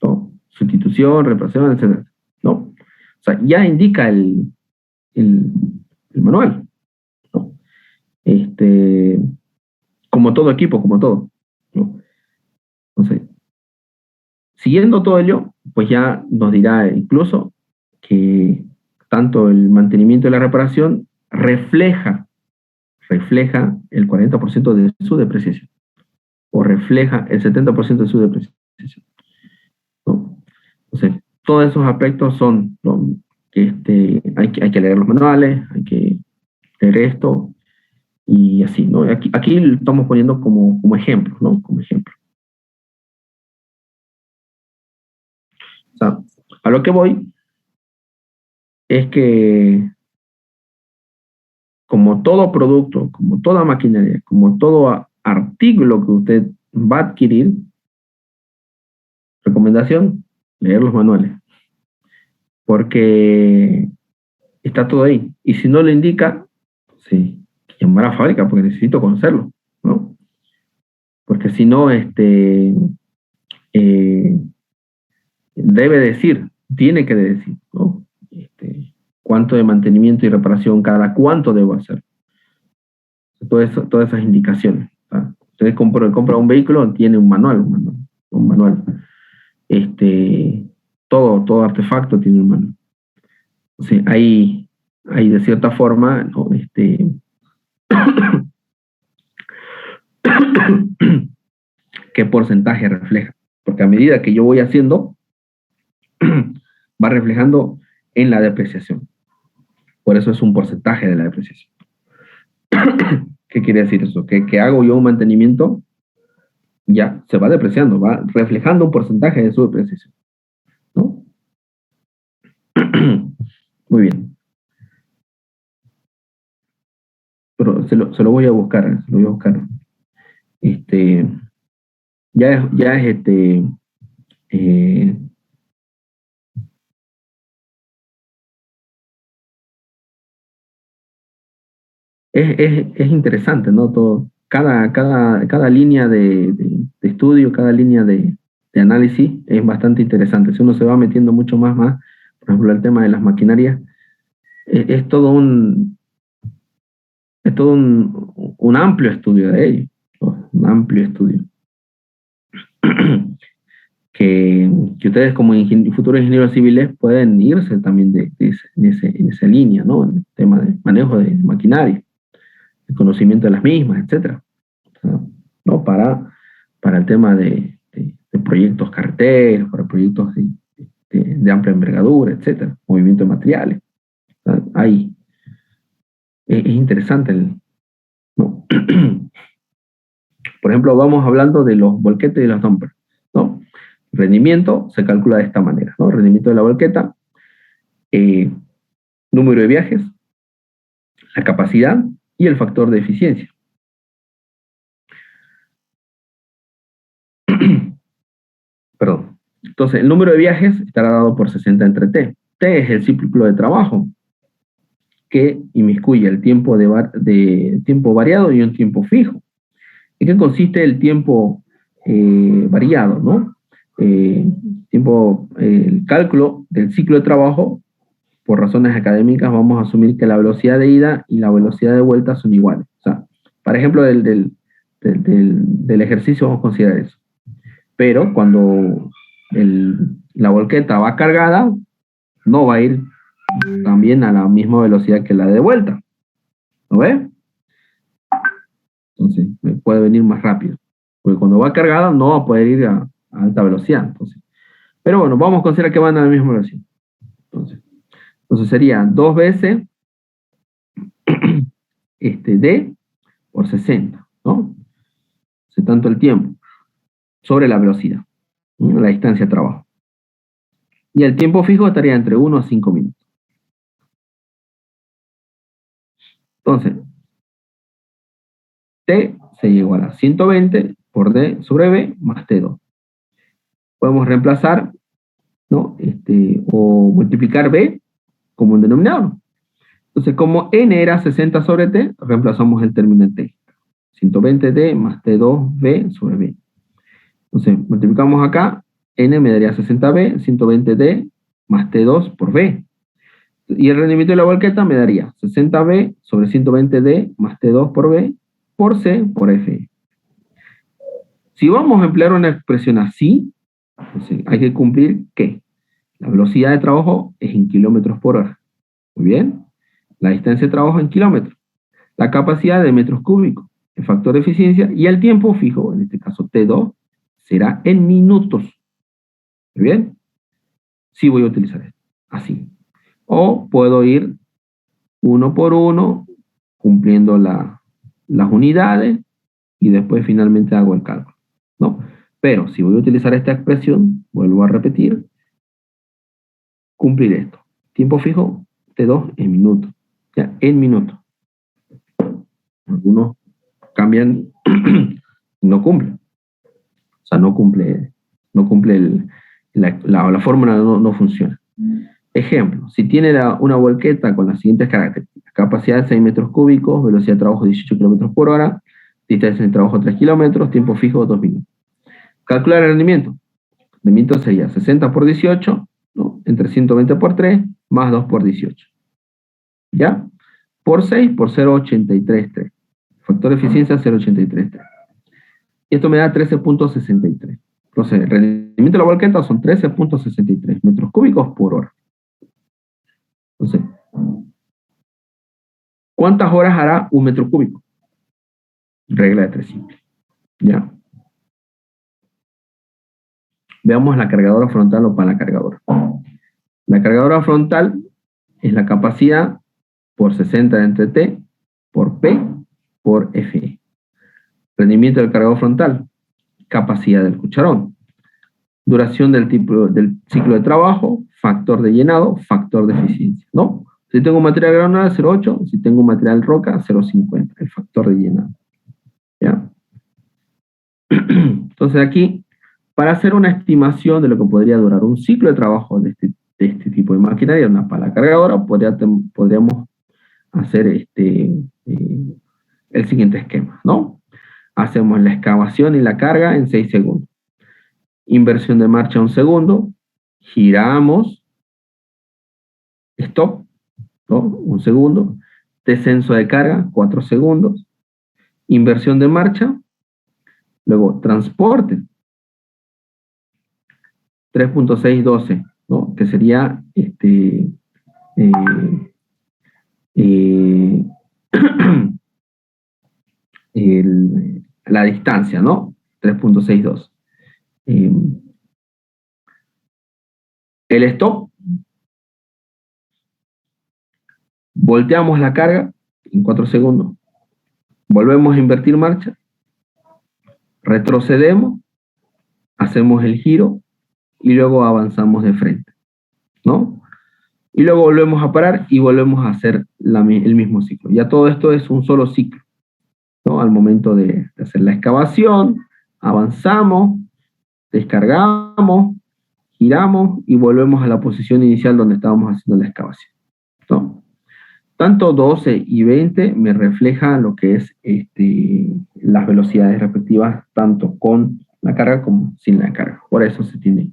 ¿no? Sustitución, reparación, etc., ¿no? O sea, ya indica el manual, ¿no? Como todo equipo, como todo, ¿no? Entonces, siguiendo todo ello, pues ya nos dirá incluso que tanto el mantenimiento y la reparación refleja el 40% de su depreciación, o refleja el 70% de su depreciación, ¿no? Entonces, todos esos aspectos son, ¿no? Hay que leer los manuales, hay que leer esto, y así, ¿no? Aquí lo estamos poniendo como ejemplo, ¿no? Como ejemplo. O sea, a lo que voy es que como todo producto, como toda maquinaria, como todo artículo que usted va a adquirir, recomendación, leer los manuales. Porque está todo ahí. Y si no lo indica, sí, llamar a fábrica porque necesito conocerlo, ¿no? Porque si no, debe decir, tiene que decir, ¿no? Cuánto de mantenimiento y reparación, cada cuánto debo hacer. Todas esas indicaciones. ¿Ah? Usted compra un vehículo, tiene un manual. Todo artefacto tiene un manual. Entonces, hay de cierta forma, ¿no? qué porcentaje refleja. Porque a medida que yo voy haciendo, va reflejando en la depreciación. Por eso es un porcentaje de la depreciación. ¿Qué quiere decir eso? Que hago yo un mantenimiento, ya se va depreciando, va reflejando un porcentaje de su depreciación, ¿no? Muy bien. Pero se lo voy a buscar, ya es es interesante, ¿no? Todo, cada línea de estudio, cada línea de análisis es bastante interesante. Si uno se va metiendo mucho más, por ejemplo, el tema de las maquinarias, es todo un amplio estudio de ello, ¿no? Un amplio estudio. Que ustedes como futuros ingenieros civiles pueden irse también en esa línea, ¿no? En el tema de manejo de maquinaria, el conocimiento de las mismas, etcétera, ¿no? Para el tema de proyectos carreteros, para proyectos de amplia envergadura, etcétera, movimiento de materiales. Ahí es interesante, ¿no? Por ejemplo, vamos hablando de los volquetes y los dumpers, ¿no? Rendimiento se calcula de esta manera, ¿no? Rendimiento de la volqueta, número de viajes, la capacidad y el factor de eficiencia. Perdón. Entonces, el número de viajes estará dado por 60 entre T. T es el ciclo de trabajo que inmiscuye el tiempo de tiempo variado y un tiempo fijo. ¿En qué consiste el tiempo variado, ¿no? El cálculo del ciclo de trabajo, por razones académicas, vamos a asumir que la velocidad de ida y la velocidad de vuelta son iguales. O sea, para ejemplo, del ejercicio vamos a considerar eso. Pero cuando la volqueta va cargada, no va a ir también a la misma velocidad que la de vuelta. ¿Lo ves? Entonces, puede venir más rápido. Porque cuando va cargada, no va a poder ir a alta velocidad. Entonces, pero bueno, vamos a considerar que van a la misma velocidad. Entonces sería 2 veces D por 60, ¿no? Tanto el tiempo sobre la velocidad, ¿no? La distancia de trabajo. Y el tiempo fijo estaría entre 1 a 5 minutos. Entonces, T se igual a 120 por D sobre B más T2. Podemos reemplazar, ¿no? O multiplicar B como un denominador. Entonces, como N era 60 sobre T, reemplazamos el término en T. 120D más T2B sobre B. Entonces, multiplicamos acá, N me daría 60B, 120D más T2 por B. Y el rendimiento de la volqueta me daría 60B sobre 120D más T2 por B por C por F. Si vamos a emplear una expresión así, entonces hay que cumplir que la velocidad de trabajo es en kilómetros por hora. Muy bien. La distancia de trabajo en kilómetros. La capacidad de metros cúbicos. El factor de eficiencia y el tiempo fijo, en este caso T2, será en minutos. Muy bien. Sí voy a utilizar esto. Así. O puedo ir uno por uno, cumpliendo las unidades, y después finalmente hago el cálculo, ¿no? Pero si voy a utilizar esta expresión, vuelvo a repetir, cumplir esto. Tiempo fijo, T2 en minutos. Ya, en minutos. Algunos cambian y no cumplen. O sea, no cumple la fórmula no funciona. Ejemplo, si tiene una volqueta con las siguientes características: capacidad de 6 metros cúbicos, velocidad de trabajo 18 kilómetros por hora, distancia de trabajo 3 kilómetros, tiempo fijo 2 minutos. Calcular el rendimiento. El rendimiento sería 60 por 18, ¿no? Entre 120 por 3, más 2 por 18. ¿Ya? Por 6 por 0,833. Factor de eficiencia 0,833. Y esto me da 13.63. Entonces, el rendimiento de la volqueta son 13.63 metros cúbicos por hora. Entonces, ¿cuántas horas hará un metro cúbico? Regla de 3 simple. ¿Ya? Veamos la cargadora frontal o palacargadora. La cargadora frontal es la capacidad por 60 entre T por P por Fe. Rendimiento del cargador frontal, capacidad del cucharón, duración del ciclo de trabajo, factor de llenado, factor de eficiencia, ¿no? Si tengo un material granular, 0,8, si tengo un material roca, 0,50, el factor de llenado. ¿Ya? Entonces aquí, para hacer una estimación de lo que podría durar un ciclo de trabajo de este tipo de maquinaria, una pala cargadora, podríamos hacer el siguiente esquema, ¿no? Hacemos la excavación y la carga en 6 segundos. Inversión de marcha 1 segundo. Giramos. Stop, ¿no? 1 segundo. Descenso de carga, 4 segundos. Inversión de marcha. Luego, transporte. 3.612, ¿no? Que sería la distancia, ¿no? 3.62. El stop. Volteamos la carga en 4 segundos. Volvemos a invertir marcha. Retrocedemos. Hacemos el giro. Y luego avanzamos de frente, ¿no? Y luego volvemos a parar y volvemos a hacer el mismo ciclo. Ya todo esto es un solo ciclo, ¿no? Al momento de hacer la excavación, avanzamos, descargamos, giramos y volvemos a la posición inicial donde estábamos haciendo la excavación, ¿no? Tanto 12 y 20 me reflejan lo que es las velocidades respectivas, tanto con la carga como sin la carga. Por eso se tiene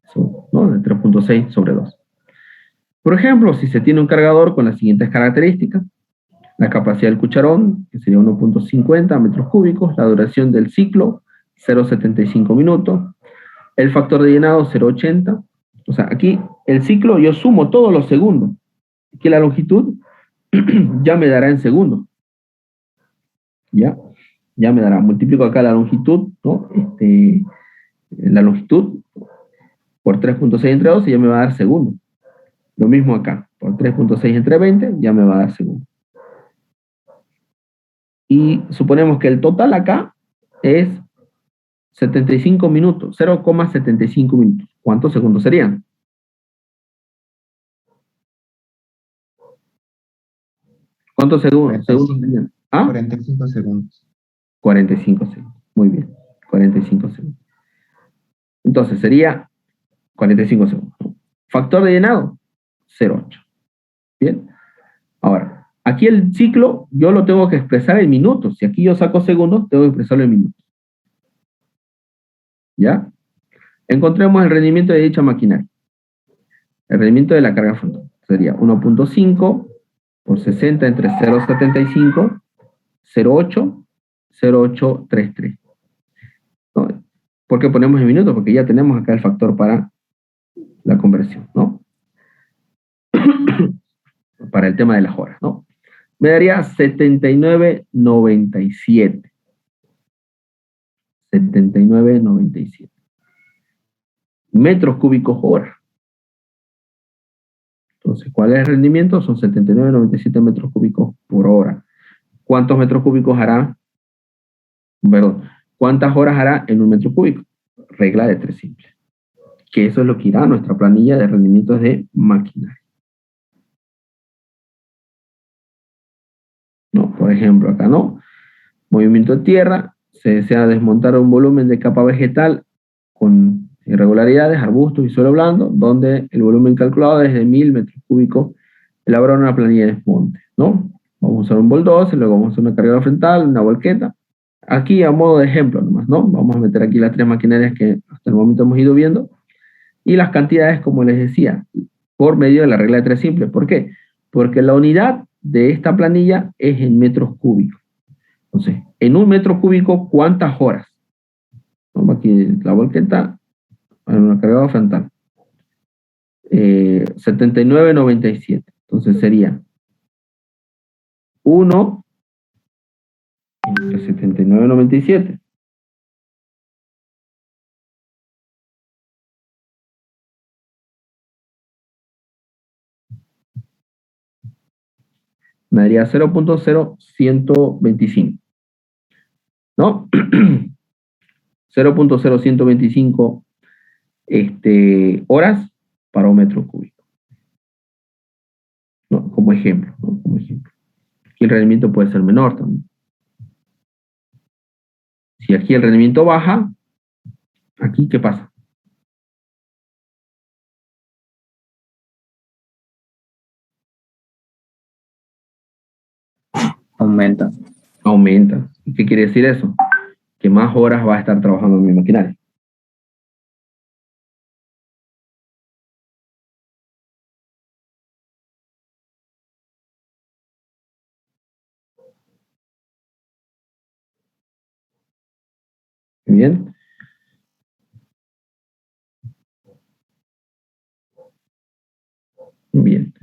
eso, ¿no? De 3.6 sobre 2. Por ejemplo, si se tiene un cargador con las siguientes características: la capacidad del cucharón, que sería 1.50 metros cúbicos, la duración del ciclo, 0.75 minutos, el factor de llenado, 0.80. O sea, aquí el ciclo yo sumo todos los segundos. Aquí la longitud ya me dará en segundos. ¿Ya? Ya me dará. Multiplico acá la longitud, ¿no? La longitud por 3.6 entre 12 ya me va a dar segundos. Lo mismo acá. Por 3.6 entre 20 ya me va a dar segundos. Y suponemos que el total acá es 75 minutos, 0,75 minutos. ¿Cuántos segundos serían? ¿Cuántos segundos serían? ¿Ah? 45 segundos. 45 segundos. Muy bien. 45 segundos. Entonces sería 45 segundos. Factor de llenado, 0,8. Bien. Ahora, aquí el ciclo yo lo tengo que expresar en minutos. Si aquí yo saco segundos, tengo que expresarlo en minutos. ¿Ya? Encontremos el rendimiento de dicha maquinaria. El rendimiento de la carga frontal sería 1.5 por 60 entre 0.75, 0.8, 0.833. ¿No? ¿Por qué ponemos en minutos? Porque ya tenemos acá el factor para la conversión, ¿no? Para el tema de las horas, ¿no? Me daría 79.97. 79.97 metros cúbicos hora. Entonces, ¿cuál es el rendimiento? Son 79.97 metros cúbicos por hora. ¿Cuántos metros cúbicos hará? Perdón, ¿cuántas horas hará en un metro cúbico? Regla de 3 simple. Que eso es lo que irá a nuestra planilla de rendimientos de maquinaria. No, por ejemplo, acá no. Movimiento de tierra, se desea desmontar un volumen de capa vegetal con irregularidades, arbustos y suelo blando, donde el volumen calculado es de 1000 metros cúbicos. Elaborar una planilla de desmonte, ¿no? Vamos a usar un bulldozer, luego vamos a usar una cargadora frontal, una volqueta. Aquí a modo de ejemplo nomás, ¿no? Vamos a meter aquí las 3 maquinarias que hasta el momento hemos ido viendo. Y las cantidades, como les decía, por medio de la regla de 3 simple. ¿Por qué? Porque la unidad de esta planilla es en metros cúbicos. Entonces, en un metro cúbico, ¿cuántas horas? Vamos aquí la volqueta, en una cargadora frontal. 79.97. Entonces sería 1 entre 79.97. Me daría 0.0125. ¿No? 0.0125 horas para un metro cúbico. ¿No? Como ejemplo, ¿no? Como ejemplo. Aquí el rendimiento puede ser menor también. Si aquí el rendimiento baja, aquí ¿qué pasa? aumenta. Aumenta. ¿Y qué quiere decir eso? Que más horas va a estar trabajando mi maquinaria. Bien. Bien.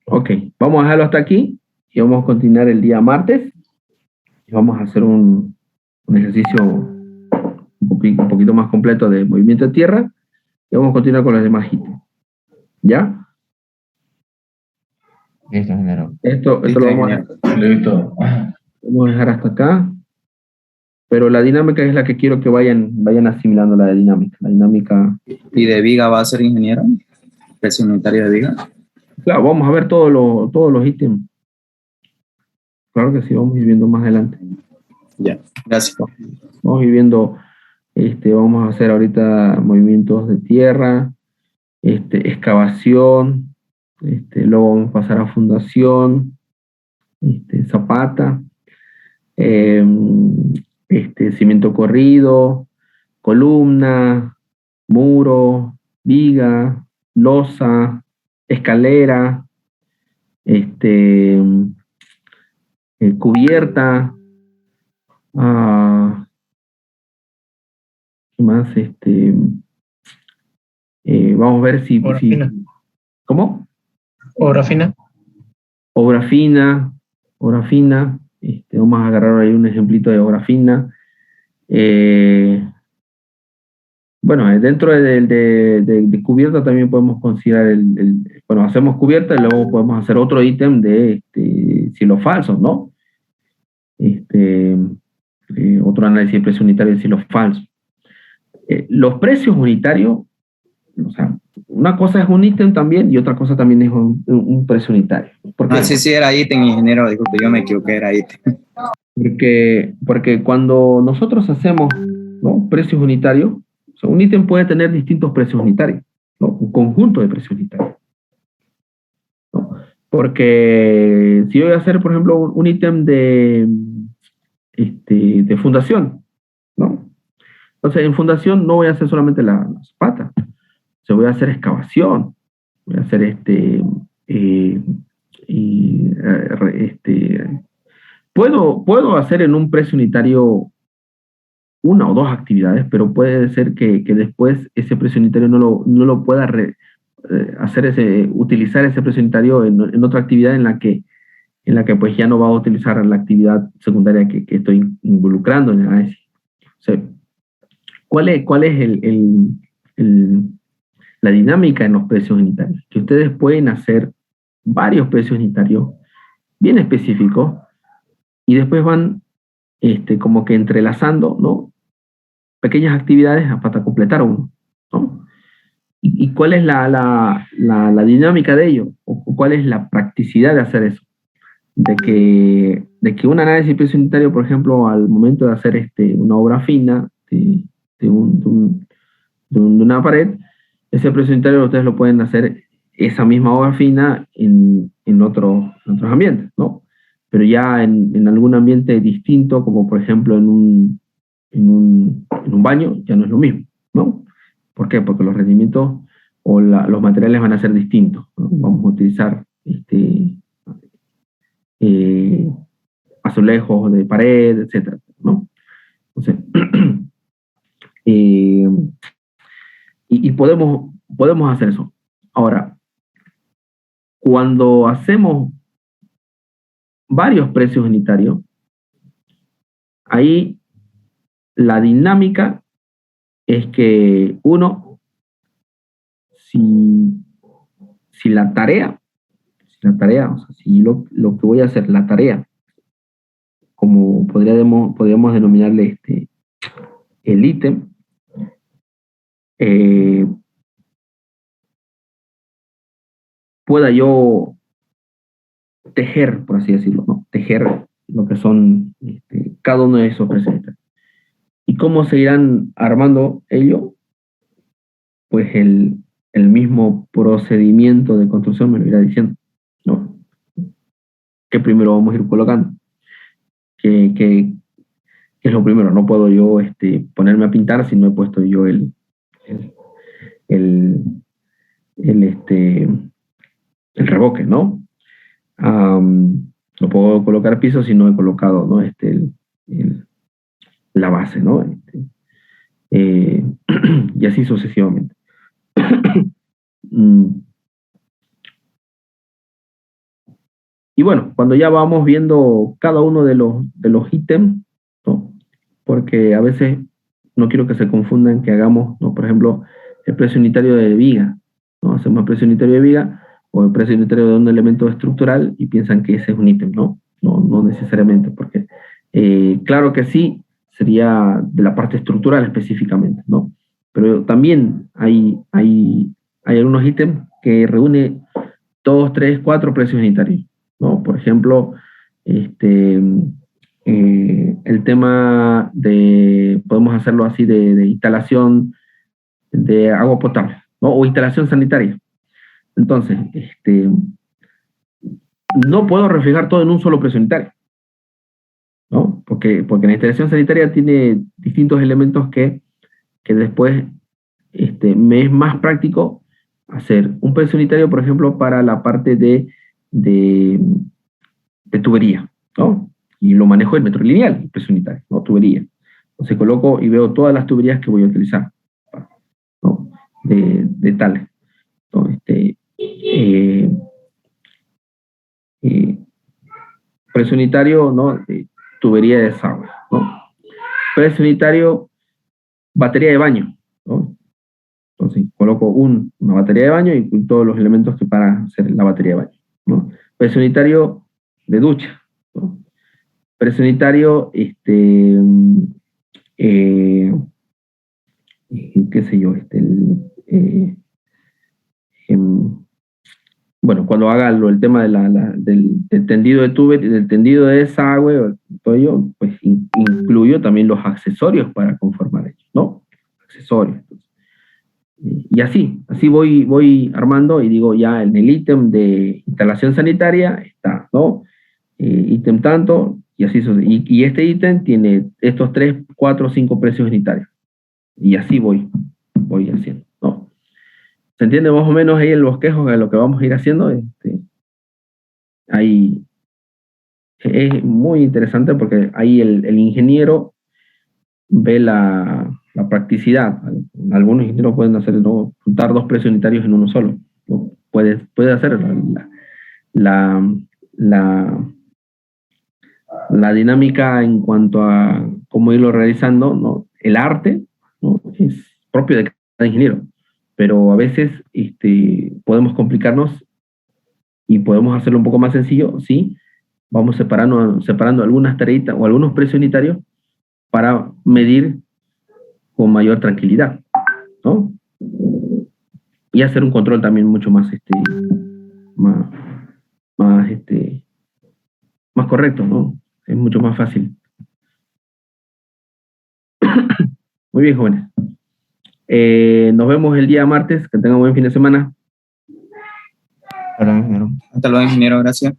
Ok, vamos a dejarlo hasta aquí y vamos a continuar el día martes y vamos a hacer un ejercicio un poquito más completo de movimiento de tierra y vamos a continuar con los demás ítems. ¿Ya? Listo, ingeniero. Esto Listo, lo vamos ingeniero. vamos a dejar hasta acá, pero la dinámica es la que quiero que vayan asimilando la dinámica. La dinámica. ¿Y de viga va a ser ingeniero? ¿Precio unitario de viga? Claro, vamos a ver todos los ítems. Claro que sí, vamos a ir viendo más adelante. Ya, gracias. Vamos a ir viendo, vamos a hacer ahorita movimientos de tierra, excavación, luego vamos a pasar a fundación, zapata, cimiento corrido, columna, muro, viga, losa, escalera, cubierta, ¿qué más? Vamos a ver si... Obra fina. ¿Cómo? Obra fina. Obra fina, obra fina. Vamos a agarrar ahí un ejemplito de obra fina. Bueno, dentro de cubierta también podemos considerar bueno, hacemos cubierta y luego podemos hacer otro ítem de silos falsos, ¿no? Otro análisis de precio unitario de silos falsos. Los precios unitarios, o sea, una cosa es un ítem también y otra cosa también es un precio unitario. ¿Por qué? Sí, era ítem, ingeniero, disculpe, yo me equivoqué, era ítem. Porque cuando nosotros hacemos, ¿no?, precios unitarios, o sea, un ítem puede tener distintos precios unitarios, ¿no?, un conjunto de precios unitarios, ¿no? Porque si yo voy a hacer, por ejemplo, un ítem de fundación, ¿no? Entonces, en fundación no voy a hacer solamente las patas, o sea, voy a hacer excavación, voy a hacer puedo hacer en un precio unitario una o dos actividades, pero puede ser que después ese precio unitario no lo pueda utilizar ese precio unitario en otra actividad en la que pues ya no va a utilizar la actividad secundaria que estoy involucrando en el análisis. O sea, ¿cuál es la dinámica en los precios unitarios? Que ustedes pueden hacer varios precios unitarios bien específicos y después van como que entrelazando, ¿no?, pequeñas actividades hasta completar uno, ¿no? ¿Y cuál es la dinámica de ello? ¿O cuál es la practicidad de hacer eso? De que un análisis de precio unitario, por ejemplo, al momento de hacer una obra fina de una pared, ese precio unitario ustedes lo pueden hacer esa misma obra fina en otros ambientes, ¿no? Pero ya en algún ambiente distinto, como por ejemplo en un baño, ya no es lo mismo, ¿no? ¿Por qué? Porque los rendimientos o los materiales van a ser distintos, ¿no? Vamos a utilizar azulejos de pared, etcétera, ¿no? Entonces, y podemos hacer eso. Ahora, cuando hacemos varios precios unitarios, ahí la dinámica es que uno, si la tarea, o sea, si lo que voy a hacer, la tarea, como podríamos denominarle el ítem, pueda yo tejer, por así decirlo, ¿no? Tejer lo que son cada uno de esos precios unitarios. ¿Y cómo se irán armando ello? Pues el mismo procedimiento de construcción me lo irá diciendo, ¿no? ¿qué primero vamos a ir colocando? ¿Qué es lo primero? No puedo yo ponerme a pintar si no he puesto yo el revoque, ¿no? No puedo colocar piso si no he colocado, ¿no? La base, ¿no? Y así sucesivamente. Y bueno, cuando ya vamos viendo cada uno de los ítems, ¿no? Porque a veces no quiero que se confundan que hagamos, ¿no? Por ejemplo, el precio unitario de viga, ¿no? Hacemos el precio unitario de viga o el precio unitario de un elemento estructural y piensan que ese es un ítem, ¿no? No necesariamente, porque claro que sí, sería de la parte estructural específicamente, ¿no? Pero también hay algunos ítems que reúnen 2, 3, 4 precios unitarios, ¿no? Por ejemplo, el tema podemos hacerlo así, de instalación de agua potable, ¿no? O instalación sanitaria. Entonces, no puedo reflejar todo en un solo precio unitario, ¿no? Porque la instalación sanitaria tiene distintos elementos que después me es más práctico hacer un precio unitario, por ejemplo, para la parte de tubería, ¿no? Y lo manejo en metro lineal, el precio unitario, ¿no? Tubería. Entonces coloco y veo todas las tuberías que voy a utilizar, ¿no? De tales, ¿no? Precio unitario, ¿no? De tubería de desagüe, ¿no? Precio unitario, batería de baño, ¿no? Entonces coloco una batería de baño y todos los elementos que para hacer la batería de baño, ¿no? Precio unitario de ducha, ¿no? Precio unitario, qué sé yo, bueno, cuando haga el tema del tendido de del tendido de desagüe, todo ello, pues incluyo también los accesorios para conformar ellos, ¿no? Accesorios. Y así voy armando y digo, ya en el ítem de instalación sanitaria está, ¿no? Ítem tanto, y así sucede. Y este ítem tiene estos 3, 4, 5 precios unitarios. Y así voy haciendo, ¿no? ¿Se entiende más o menos ahí el bosquejo de lo que vamos a ir haciendo? Ahí es muy interesante porque ahí el ingeniero ve la practicidad. Algunos ingenieros pueden hacer, ¿no? Juntar 2 precios unitarios en uno solo, ¿no? Puede hacer la dinámica en cuanto a cómo irlo realizando, ¿no? El arte, ¿no? Es propio de cada ingeniero, pero a veces podemos complicarnos y podemos hacerlo un poco más sencillo, ¿sí? Vamos separando algunas tareitas o algunos precios unitarios para medir con mayor tranquilidad, ¿no? Y hacer un control también mucho más más correcto, ¿no? Es mucho más fácil. Muy bien, jóvenes. Nos vemos el día martes. Que tengan buen fin de semana. Hasta luego, ingeniero. Gracias.